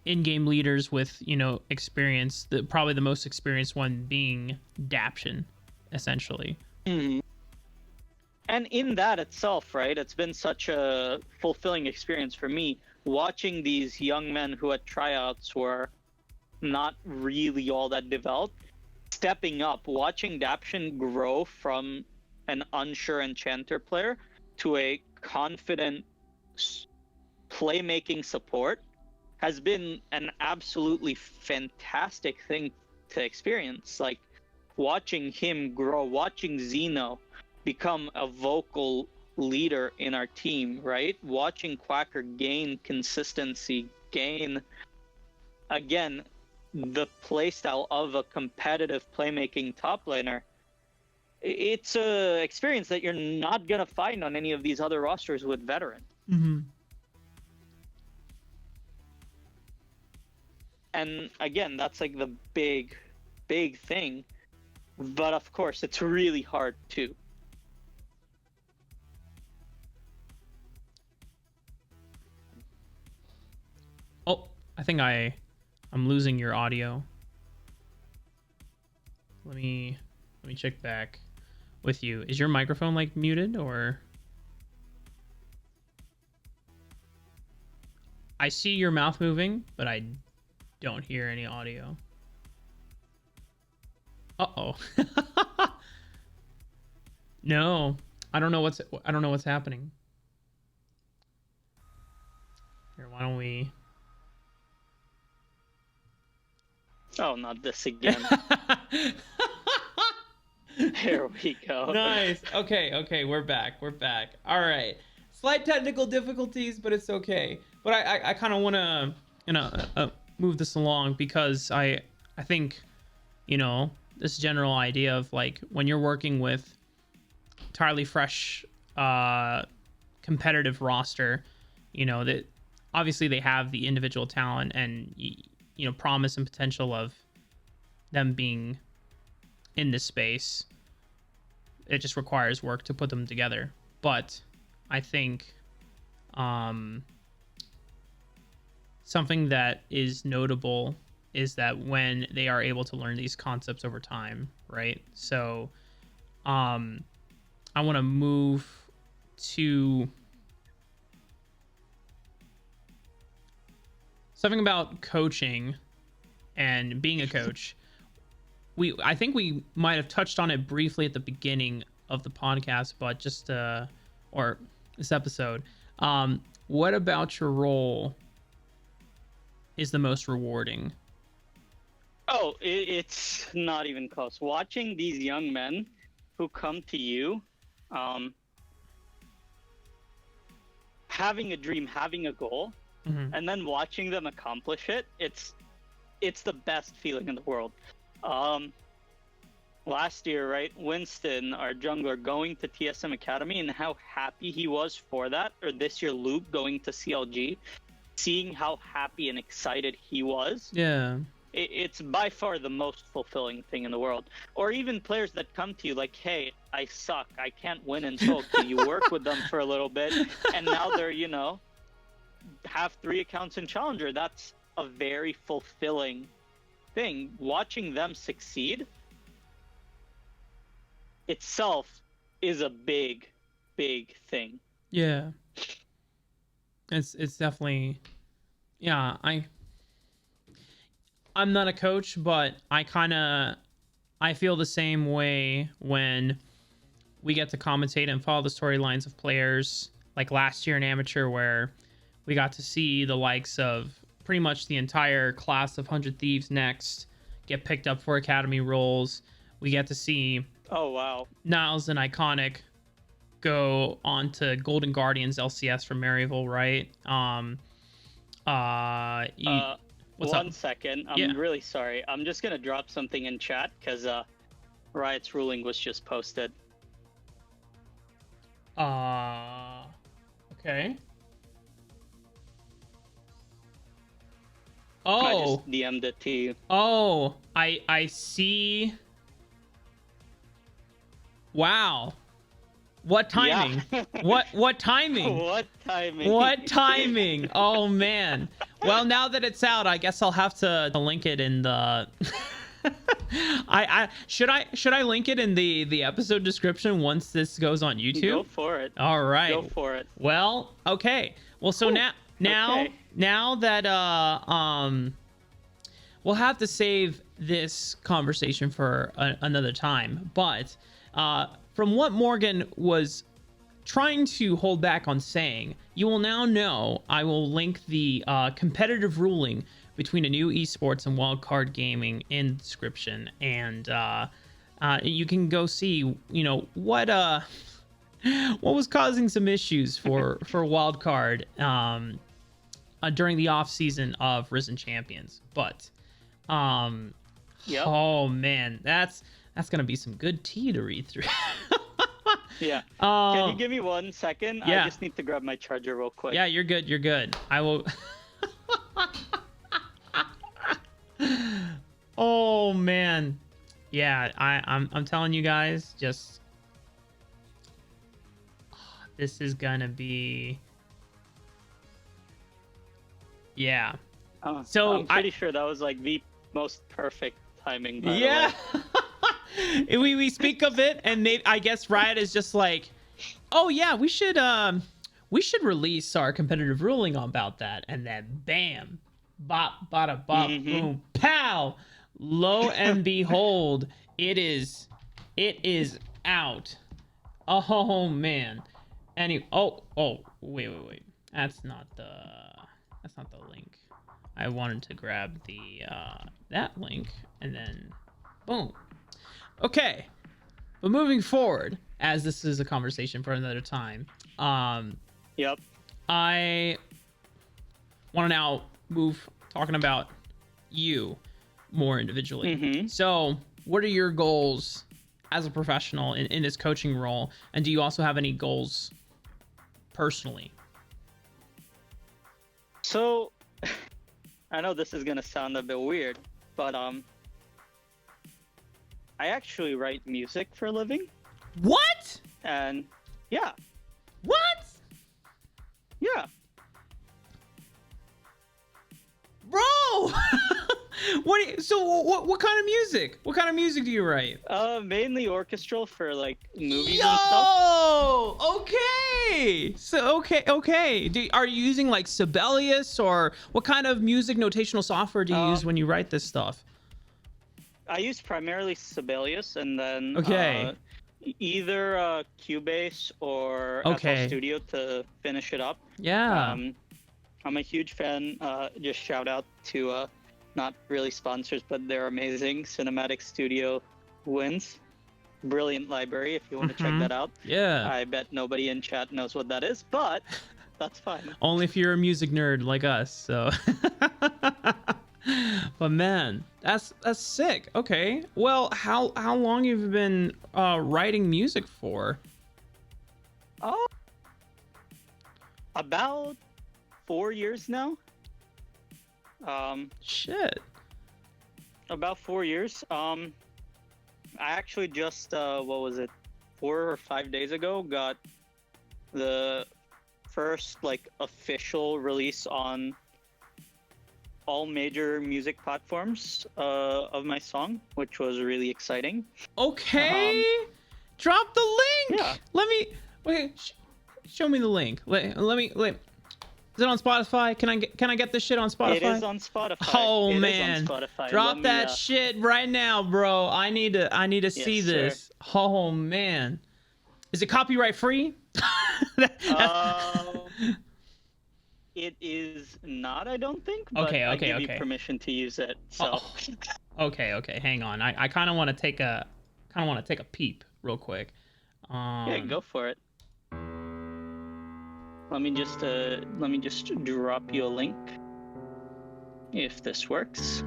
in-game leaders with, experience. Probably the most experienced one being Daption, essentially. Mm-hmm. And in that itself, right, it's been such a fulfilling experience for me watching these young men who at tryouts were not really all that developed, stepping up, watching Daption grow from an unsure enchanter player to a confident playmaking support has been an absolutely fantastic thing to experience. Like watching him grow, watching Zeno become a vocal leader in our team, right? Watching Quacker gain consistency, gain, again, the playstyle of a competitive playmaking top laner. It's a experience that you're not going to find on any of these other rosters with veteran. And again, that's like the big thing. But of course, it's really hard too. Oh, I think I'm losing your audio. Let me check back with you. Is your microphone like muted or? I see your mouth moving, but I don't hear any audio. Uh-oh. No, I don't know what's happening. Here, why don't we? Oh, not this again. There we go. Nice. Okay, we're back. All right. Slight technical difficulties, but it's okay. But I kind of want to, move this along because I think, this general idea of like when you're working with entirely fresh, competitive roster, that obviously they have the individual talent and promise and potential of them being in this space. It just requires work to put them together. But I think something that is notable is that when they are able to learn these concepts over time, right? So I want to move to something about coaching and being a coach. I think we might have touched on it briefly at the beginning of the podcast, but just or this episode. What about your role is the most rewarding? Oh, it's not even close. Watching these young men who come to you, having a dream, having a goal, and then watching them accomplish it, it's the best feeling in the world. Last year, right, Winston, our jungler, going to TSM Academy and how happy he was for that, or this year Luke going to CLG, seeing how happy and excited he was. Yeah. It's by far the most fulfilling thing in the world. Or even players that come to you like, hey, I suck, I can't win in Soul. So you work with them for a little bit, and now they're, have 3 accounts in Challenger. That's a very fulfilling thing. Watching them succeed, itself is a big thing. Yeah. It's definitely, yeah, I'm not a coach, but I feel the same way when we get to commentate and follow the storylines of players, like last year in amateur, where we got to see the likes of pretty much the entire class of 100 Thieves next get picked up for academy roles. We get to see Oh wow. Niles and Iconic go on to Golden Guardians LCS from Maryville, right? What's One up? second. I'm Yeah. really sorry. I'm just gonna drop something in chat because Riot's ruling was just posted. Okay. I Oh, just DM'd it to you. oh, I see. Wow. What timing? Yeah. What timing? What timing? What timing? Oh man. Well, now that it's out, I guess I'll have to link it in the I should I link it in the episode description once this goes on YouTube? Go for it. All right. Go for it. Well, okay. Well, so Ooh, okay. now that we'll have to save this conversation for another time, but from what Morgan was trying to hold back on saying, you will now know I will link the competitive ruling between a new esports and Wildcard Gaming in the description, and you can go see, you know, what was causing some issues for Wildcard during the off season of Risen Champions. But Yep. oh man, that's gonna be some good tea to read through. Yeah. Can you give me 1 second? Yeah. I just need to grab my charger real quick. Yeah, you're good. You're good. I will. Oh man, yeah. I'm telling you guys, just this is gonna be. Yeah. So I'm pretty sure that was like the most perfect timing. By yeah. The way. we speak of it, and maybe I guess Riot is just like, oh yeah, we should release our competitive ruling about that, and then bam, bop, bada, bop, boom, pow, lo and behold, it is out. Oh man. Wait. That's not the link. I wanted to grab the that link, and then boom. Okay, but moving forward, as this is a conversation for another time, Yep. I want to now move talking about you more individually. So, what are your goals as a professional in this coaching role, and do you also have any goals personally? So, I know this is gonna sound a bit weird, but I actually write music for a living, What? and yeah, What? yeah. Bro! What kind of music? What kind of music do you write? Mainly orchestral for like movies Yo! and stuff. Okay. So okay. Are you using like Sibelius, or what kind of music notational software do you use when you write this stuff? I use primarily Sibelius, and then Okay. Either Cubase or Okay. FL Studio to finish it up. Yeah. I'm a huge fan. Just shout out to not really sponsors, but they're amazing. Cinematic Studio Wins. Brilliant library if you want to check that out. Yeah. I bet nobody in chat knows what that is, but that's fine. Only if you're a music nerd like us. So. But man, that's sick. Okay. Well, how long have you been writing music for? Oh, about 4 years now. Shit. About 4 years. I actually just what was it, 4 or 5 days ago, got the first like official release on all major music platforms of my song, which was really exciting. Okay. Drop the link. Yeah. Let me show me the link. Let me. Is it on Spotify? Can I get this shit on Spotify? It is on Spotify. Oh it man. Is on Spotify. Drop that shit right now, bro. I need to see this. Sir. Oh man. Is it copyright free? It is not, I don't think, but Okay, I give you permission to use it. So. Oh. Okay. Hang on. I kind of want to take a peep real quick. Yeah, go for it. Let me just drop you a link. If this works.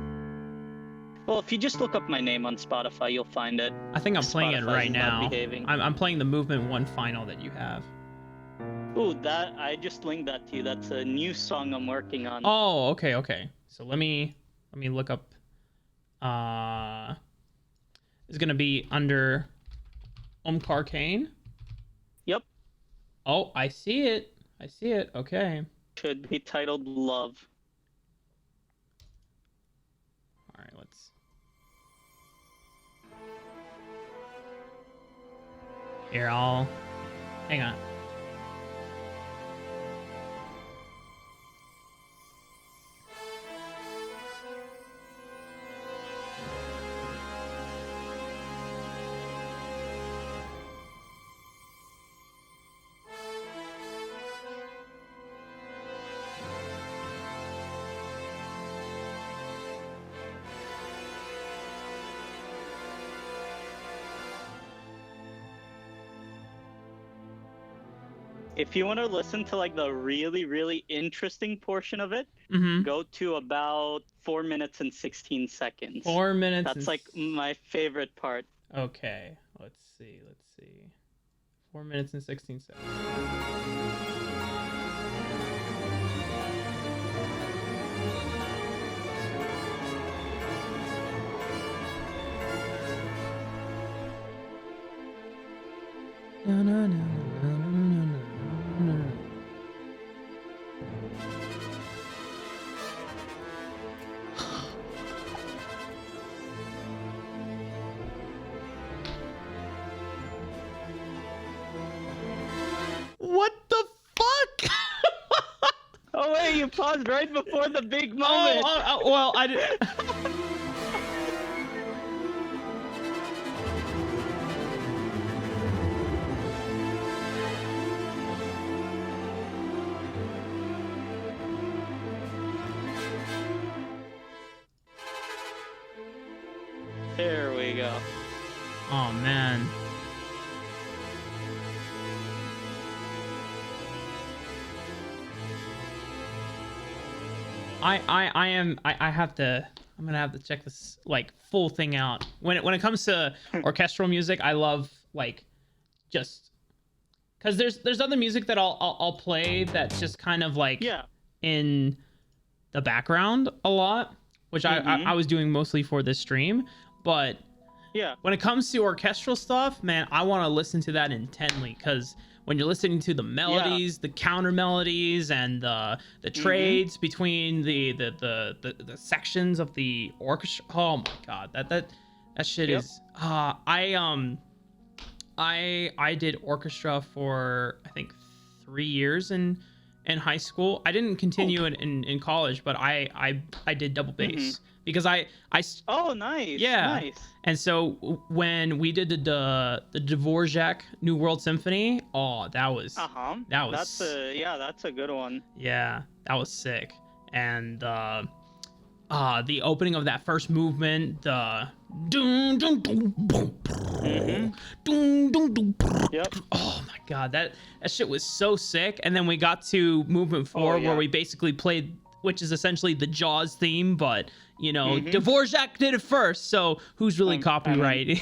Well, if you just look up my name on Spotify, you'll find it. I think I'm playing it right now. Behaving. I'm playing the Movement 1 final that you have. Ooh, that I just linked that to you. That's a new song I'm working on. Oh, okay. So let me look up. It's gonna be under Omkar Kane. Yep. Oh, I see it. Okay. Should be titled Love. All right, let's. Here, hang on. If you want to listen to like the really, really interesting portion of it, go to about 4 minutes and 16 seconds. 4 minutes. That's like my favorite part. Okay, let's see. 4 minutes and 16 seconds. No. What the fuck? Oh wait, you paused right before the big moment. Well, I did. There we go. Oh man. I'm gonna have to check this like full thing out. When it comes to orchestral music, I love like just because there's other music that I'll play that's just kind of like in the background a lot, which I was doing mostly for this stream. But when it comes to orchestral stuff, man, I want to listen to that intently because when you're listening to the melodies, the counter melodies, and the trades between the sections of the orchestra. Oh my god, that shit is. I did orchestra for I think 3 years in high school. I didn't continue in college, but I did double bass because I. Oh, nice. Yeah. Nice. And so when we did the Dvorak New World Symphony, that was that's a good one. Yeah, that was sick. And the opening of that first movement, the dun, dun, dun, boom, dun, dun, dun, oh my god, that shit was so sick. And then we got to movement 4 where we basically played, which is essentially the Jaws theme, but you know, Dvorak did it first, so who's really copyrighted?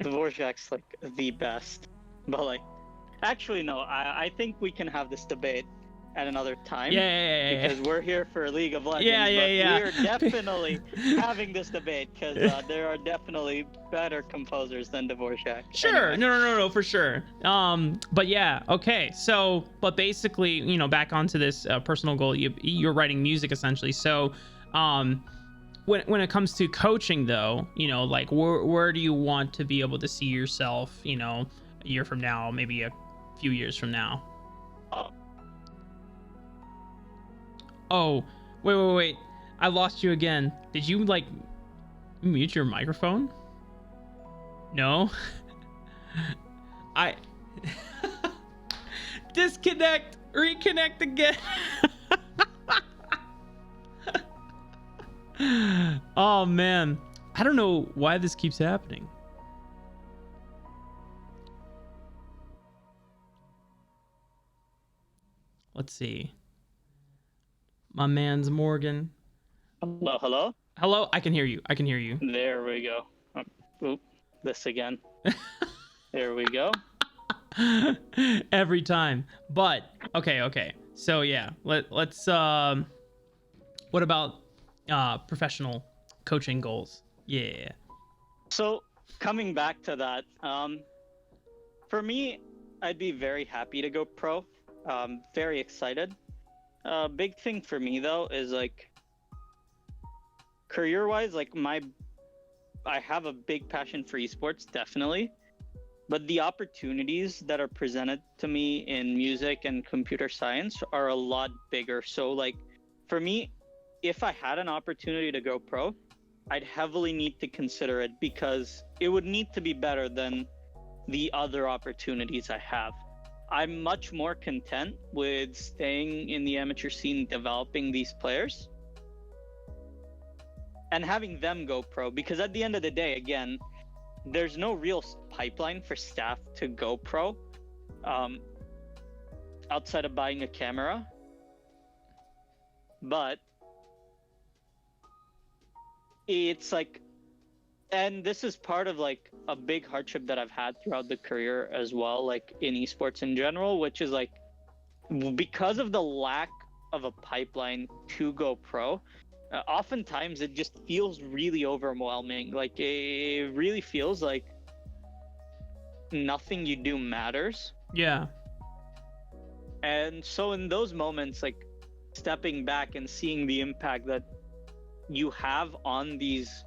Dvorak's like the best, but like, actually no, I think we can have this debate at another time. Because we're here for League of Legends. We're definitely having this debate because there are definitely better composers than Dvorak. Sure, anyway. No, for sure. But yeah, okay. So, but basically, you know, back onto this personal goal, you're writing music essentially. So, when it comes to coaching though, you know, like where do you want to be able to see yourself, you know, a year from now, maybe a few years from now? Oh, wait. I lost you again. Did you like mute your microphone? No. I disconnect, reconnect again. Oh man, I don't know why this keeps happening. Let's see. My man's Morgen. Hello. I can hear you. There we go. Oop, this again. There we go. Every time. But okay. So yeah, let's what about professional coaching goals? Yeah. So coming back to that, for me, I'd be very happy to go pro. Very excited. Big thing for me though is like career-wise, like I have a big passion for esports, definitely. But the opportunities that are presented to me in music and computer science are a lot bigger. So like for me, if I had an opportunity to go pro, I'd heavily need to consider it because it would need to be better than the other opportunities I have. I'm much more content with staying in the amateur scene, developing these players and having them go pro, because at the end of the day, again, there's no real pipeline for staff to go pro outside of buying a camera. But it's like, and this is part of like a big hardship that I've had throughout the career as well, like in esports in general, which is like, because of the lack of a pipeline to go pro, oftentimes it just feels really overwhelming. Like it really feels like nothing you do matters. Yeah. And so in those moments, like stepping back and seeing the impact that you have on these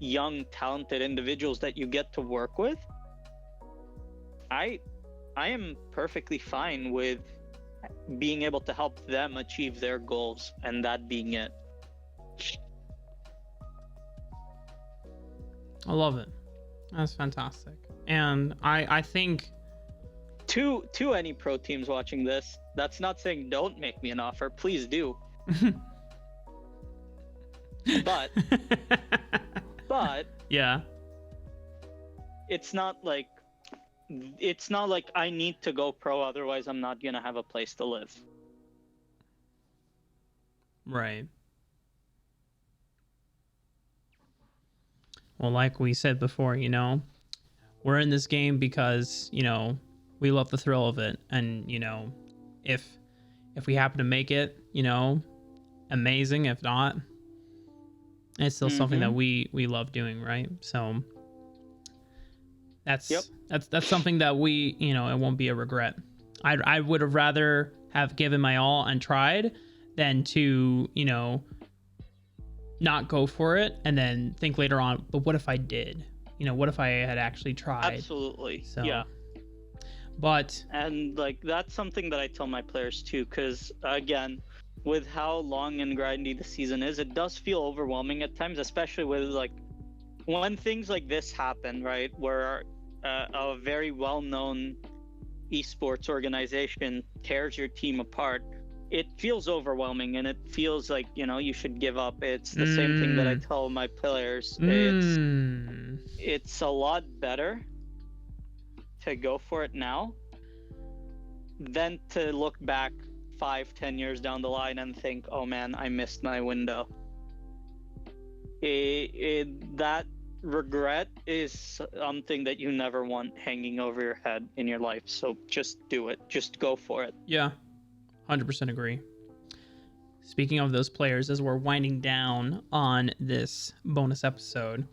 young, talented individuals that you get to work with, I am perfectly fine with being able to help them achieve their goals, and that being it. I love it. That's fantastic. And I think to any pro teams watching this, that's not saying don't make me an offer. Please do. but yeah, it's not like I need to go pro, otherwise I'm not gonna have a place to live. Right. Well, like we said before, you know, we're in this game because, you know, we love the thrill of it. And, you know, if we happen to make it, you know, amazing. If not, it's still something that we love doing, right? So that's something that we, you know, it won't be a regret. I would have rather have given my all and tried than to, you know, not go for it and then think later on, but what if I did? You know, what if I had actually tried? Absolutely. So, yeah. But and like that's something that I tell my players too, because again, with how long and grindy the season is, it does feel overwhelming at times, especially with like when things like this happen, right? Where a very well-known esports organization tears your team apart. It feels overwhelming and it feels like, you know, you should give up. It's the same thing that I tell my players. It's a lot better to go for it now than to look back 5-10 years down the line and think, oh man, I missed my window. That regret is something that you never want hanging over your head in your life. So just do it. Just go for it. Yeah. 100% agree. Speaking of those players, as we're winding down on this bonus episode,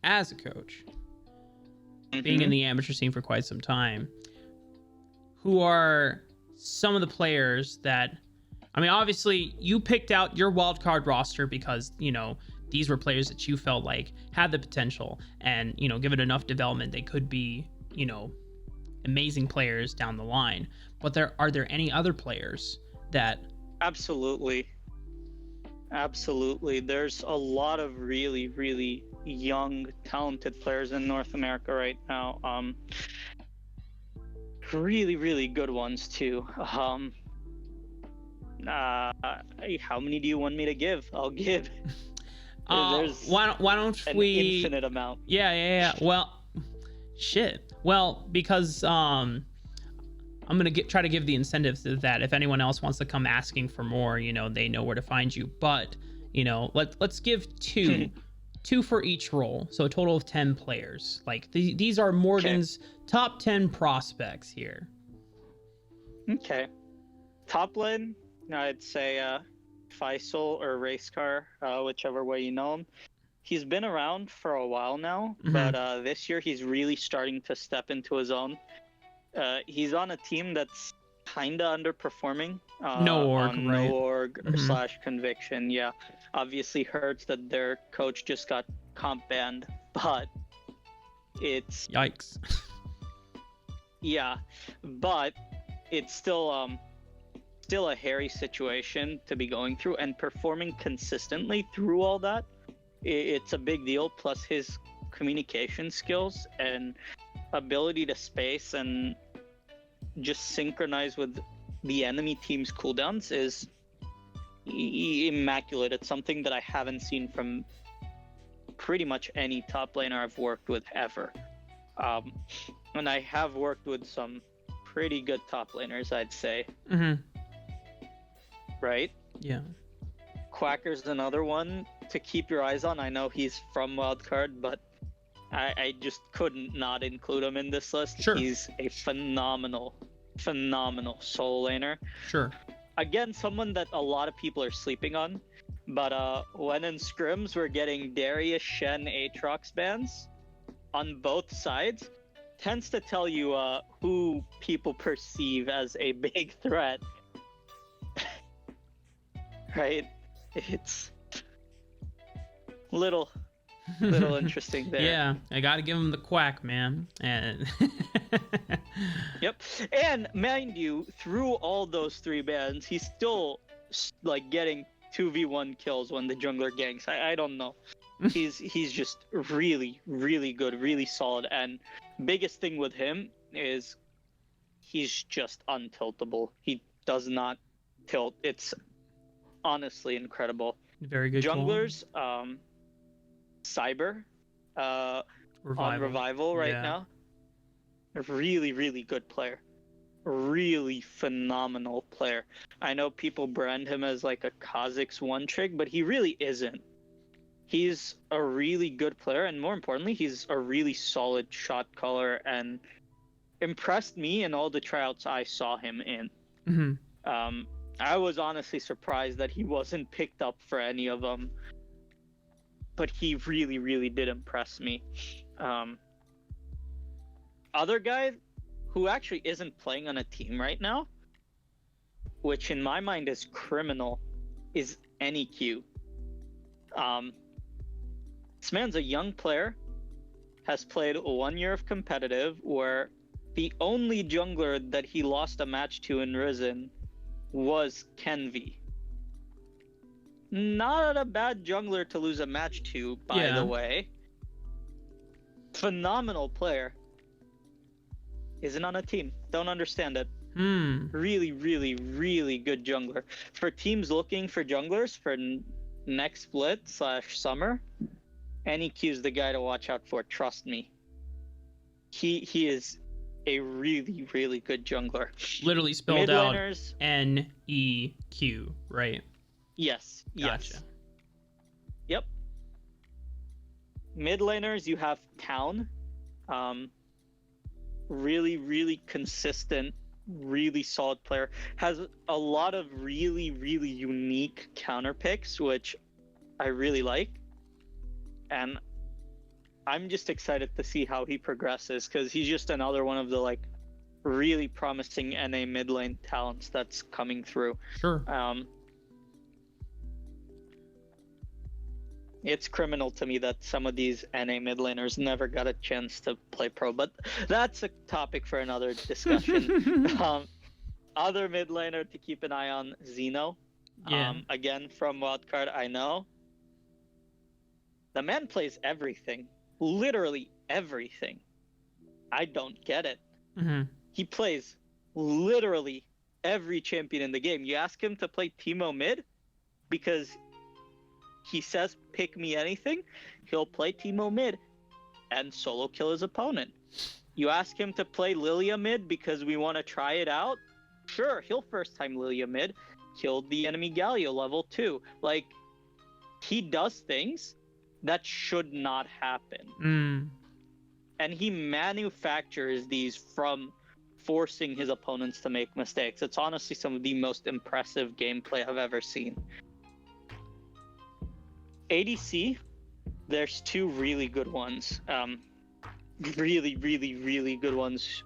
as a coach, being in the amateur scene for quite some time, who are some of the players that I mean, obviously, you picked out your wildcard roster because, you know, these were players that you felt like had the potential, and, you know, given enough development, they could be, you know, amazing players down the line. But are there any other players that... Absolutely. Absolutely. There's a lot of really, really young, talented players in North America right now. Really, really good ones too. How many do you want me to give? I'll give. There's why don't an we... infinite amount. Yeah. Well, shit. Well, because I'm gonna try to give the incentives to that. If anyone else wants to come asking for more, you know, they know where to find you. But, you know, let's give two for each role, so a total of 10 players. Like these are Morgan's top 10 prospects here. Okay. Top lane, I'd say Faisal or Racecar, whichever way you know him. He's been around for a while now, but this year he's really starting to step into his own. He's on a team that's kinda underperforming. No org, on right? No org / conviction. Yeah, obviously hurts that their coach just got comp banned, but it's yikes. Yeah, but it's still a hairy situation to be going through, and performing consistently through all that, it's a big deal. Plus his communication skills and ability to space and just synchronize with the enemy team's cooldowns is immaculate. It's something that I haven't seen from pretty much any top laner I've worked with ever. And I have worked with some pretty good top laners, I'd say. Right? Yeah. Quacker's another one to keep your eyes on. I know he's from Wildcard, but I just couldn't not include him in this list. Sure. He's a phenomenal solo laner. Sure. Again, someone that a lot of people are sleeping on, but when in scrims we're getting Darius, Shen, Aatrox bans on both sides, tends to tell you who people perceive as a big threat. Right? It's little interesting there. Yeah, I gotta give him the quack, man. And Yep. And mind you, through all those 3 bans, he's still like getting 2v1 kills when the jungler ganks. I don't know. He's just really, really good, really solid. And biggest thing with him is he's just untiltable. He does not tilt. It's honestly incredible. Very good junglers. Cyber on Revival right now. A really, really good player. A really phenomenal player. I know people brand him as like a Kha'Zix one trick, but he really isn't. He's a really good player, and more importantly, he's a really solid shot caller and impressed me in all the tryouts I saw him in. I was honestly surprised that he wasn't picked up for any of them, but he really, really did impress me. Other guy who actually isn't playing on a team right now, which in my mind is criminal, is NEQ. This man's a young player, has played 1 year of competitive, where the only jungler that he lost a match to in Risen was Kenvi. Not a bad jungler to lose a match to, by the way. Phenomenal player. Isn't on a team. Don't understand it. Really, really, really good jungler. For teams looking for junglers for next split / summer, NEQ's the guy to watch out for. Trust me. He is a really, really good jungler. Literally spelled out NEQ, right? Yes. Gotcha. Yes. Yep. Mid laners, you have Town. Really, really consistent, really solid player. Has a lot of really, really unique counter picks, which I really like. And I'm just excited to see how he progresses, because he's just another one of the like really promising NA mid lane talents that's coming through. Sure. It's criminal to me that some of these NA mid laners never got a chance to play pro, but that's a topic for another discussion. Other mid laner to keep an eye on, Xeno. Yeah. Again, from Wildcard, I know. The man plays everything. Literally everything. I don't get it. Mm-hmm. He plays literally every champion in the game. You ask him to play Teemo mid because he says pick me anything, he'll play Teemo mid and solo kill his opponent. You ask him to play Lilia mid because we want to try it out, sure, he'll first time Lilia mid, kill the enemy Galio level 2. Like, he does things that should not happen. And he manufactures these from forcing his opponents to make mistakes. It's honestly some of the most impressive gameplay I've ever seen. ADC, there's two really good ones. Really good ones.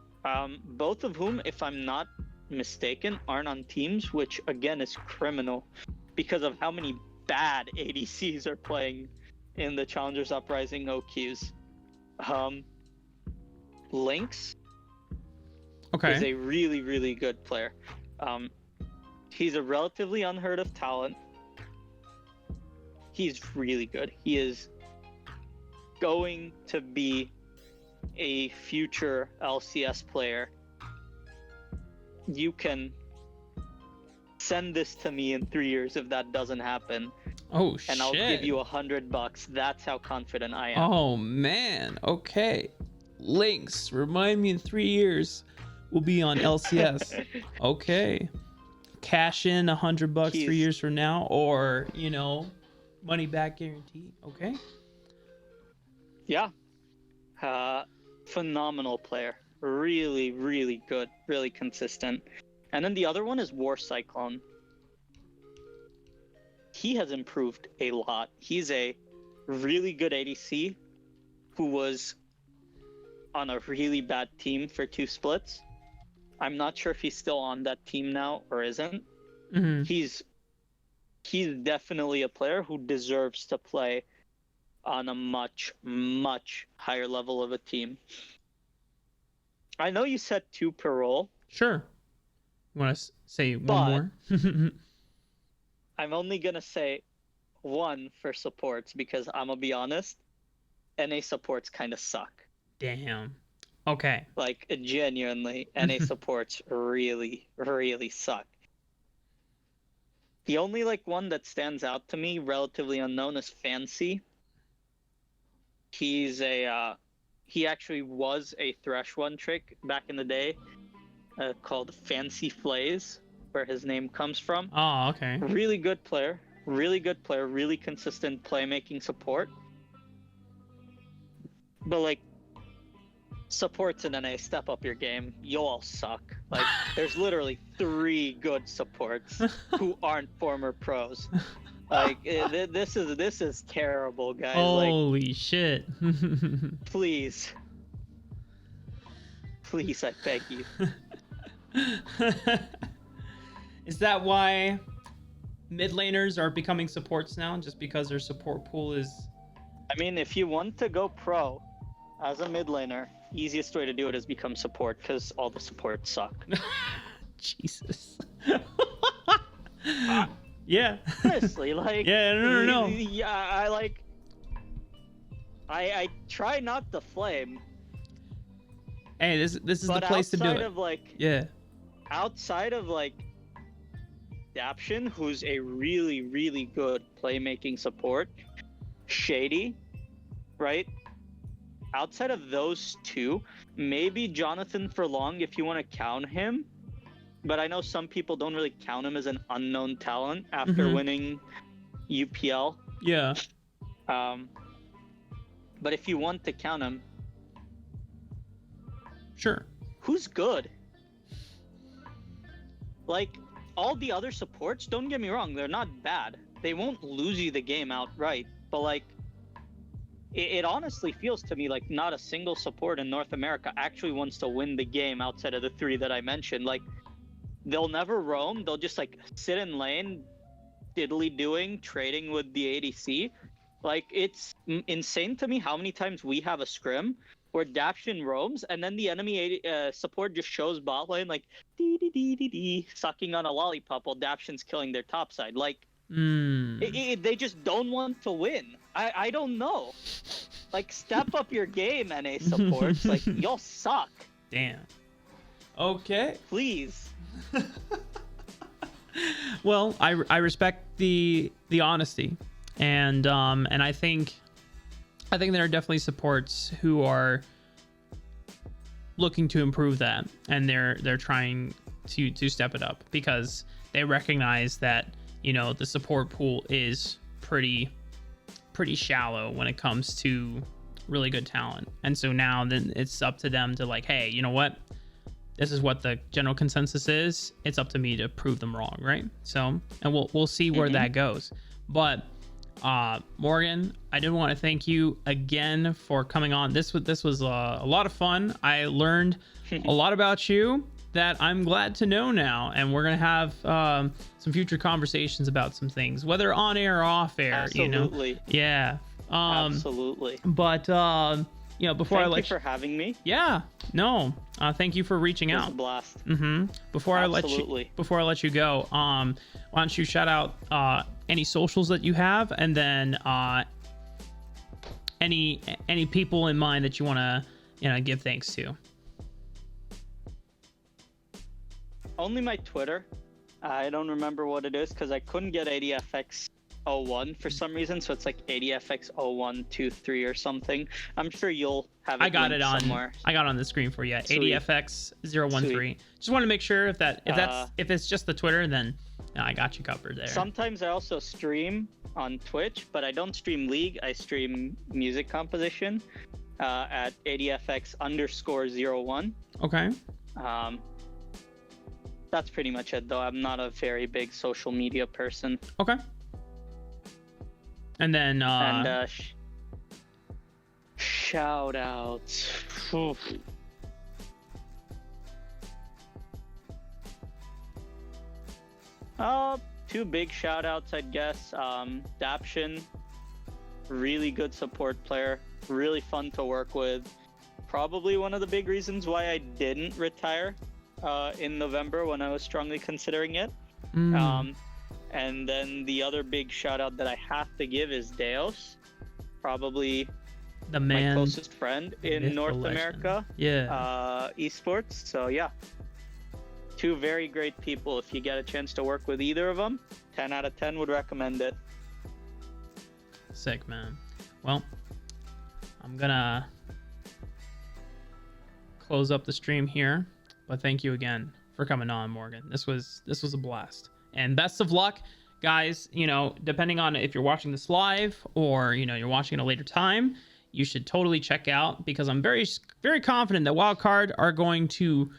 Both of whom, if I'm not mistaken, aren't on teams, which again is criminal because of how many bad ADCs are playing in the Challengers Uprising OQs. Lynx is a really good player. He's a relatively unheard of talent. He's really good. He is going to be a future LCS player. You can send this to me in 3 years if that doesn't happen. Oh, shit. And I'll give you $100. That's how confident I am. Oh, man. Okay. Lynx, remind me in 3 years we'll be on LCS. Okay. Cash in $100 3 years from now, or, you know, money back guarantee. Okay. Yeah. Phenomenal player. Really good. Really consistent. And then the other one is War Cyclone. He has improved a lot. He's a really good ADC who was on a really bad team for 2 splits. I'm not sure if he's still on that team now or isn't. Mm-hmm. He's definitely a player who deserves to play on a much higher level of a team. I know you said 2 per role. Sure. You want to say one more? I'm only going to say 1 for supports because I'm going to be honest, NA supports kind of suck. Damn. Okay. Like, genuinely, NA supports really suck. The only, like, one that stands out to me, relatively unknown, is Fancy. He's he actually was a Thresh one-trick back in the day, called Fancy Flays, where his name comes from. Oh, okay. Really good player, really consistent playmaking support. But, like, supports in NA, step up your game. You all suck. Like, there's literally 3 good supports who aren't former pros. Like, this is terrible, guys. Holy shit. Please, I beg you. Is that why mid laners are becoming supports now, just because their support pool is... I mean, if you want to go pro as a mid laner, easiest way to do it is become support, because all the supports suck. Jesus. Yeah. Honestly, like... Yeah, no. Yeah, I try not to flame. Hey, this is the place to do it. Of, like, yeah. Outside of, like, Daption, who's a really good playmaking support, Shady, right? Outside of those 2, maybe Jonathan Furlong if you want to count him, but I know some people don't really count him as an unknown talent after winning UPL. Yeah. But if you want to count him, sure. Who's good? Like, all the other supports, don't get me wrong, they're not bad. They won't lose you the game outright, but, like, it honestly feels to me like not a single support in North America actually wants to win the game outside of the 3 that I mentioned. Like, they'll never roam. They'll just like sit in lane, diddly doing, trading with the ADC. Like, it's insane to me how many times we have a scrim where Daption roams and then the enemy support just shows bot lane like dee dee dee dee dee, sucking on a lollipop while Daption's killing their top side. Like, they just don't want to win. I don't know. Like, step up your game, NA supports. Like, y'all suck. Damn. Okay. Please. Well, I respect the honesty, and I think there are definitely supports who are looking to improve that, and they're trying to step it up because they recognize that, you know, the support pool is pretty shallow when it comes to really good talent. And so now then it's up to them to like, hey, you know what? This is what the general consensus is. It's up to me to prove them wrong, right? So, and we'll see where that goes. But Morgen, I did want to thank you again for coming on. This was a lot of fun. I learned a lot about you that I'm glad to know now, and we're gonna have some future conversations about some things, whether on air or off air. Absolutely. You know? Yeah. Absolutely. But you know, before thank I let you for having me. Yeah. No. Thank you for reaching out. It was a blast. Before I let you go, why don't you shout out any socials that you have, and then any people in mind that you want to, you know, give thanks to. Only my Twitter. I don't remember what it is because I couldn't get ADFX01 for some reason, so it's like ADFX0123 or something. I'm sure you'll have it. I got it on somewhere. I got it on the screen for you. ADFX013. Just want to make sure if it's just the Twitter, then I got you covered there. Sometimes I also stream on Twitch, but I don't stream League. I stream music composition at ADFX_01. Okay. That's pretty much it, though. I'm not a very big social media person. Okay. And then shout outs. Two big shout outs, I guess. Daption, really good support player, really fun to work with. Probably one of the big reasons why I didn't retire in November when I was strongly considering it. And then the other big shout out that I have to give is Deos, probably the man, my closest friend in North America. Yeah. Esports. So yeah, two very great people. If you get a chance to work with either of them, 10 out of 10 would recommend it. Sick, man. Well, I'm gonna close up the stream here, but thank you again for coming on, Morgen. This was a blast, and best of luck, guys. You know, depending on if you're watching this live or, you know, you're watching at a later time, you should totally check out, because I'm very confident that Wildcard are going to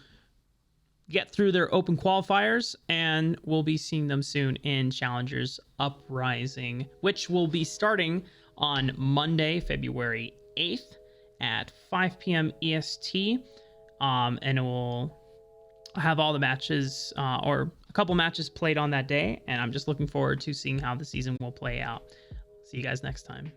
get through their open qualifiers, and we'll be seeing them soon in Challengers Uprising, which will be starting on Monday, February 8th at 5 p.m. EST. And it will have all the matches or a couple matches played on that day, and I'm just looking forward to seeing how the season will play out. See you guys next time.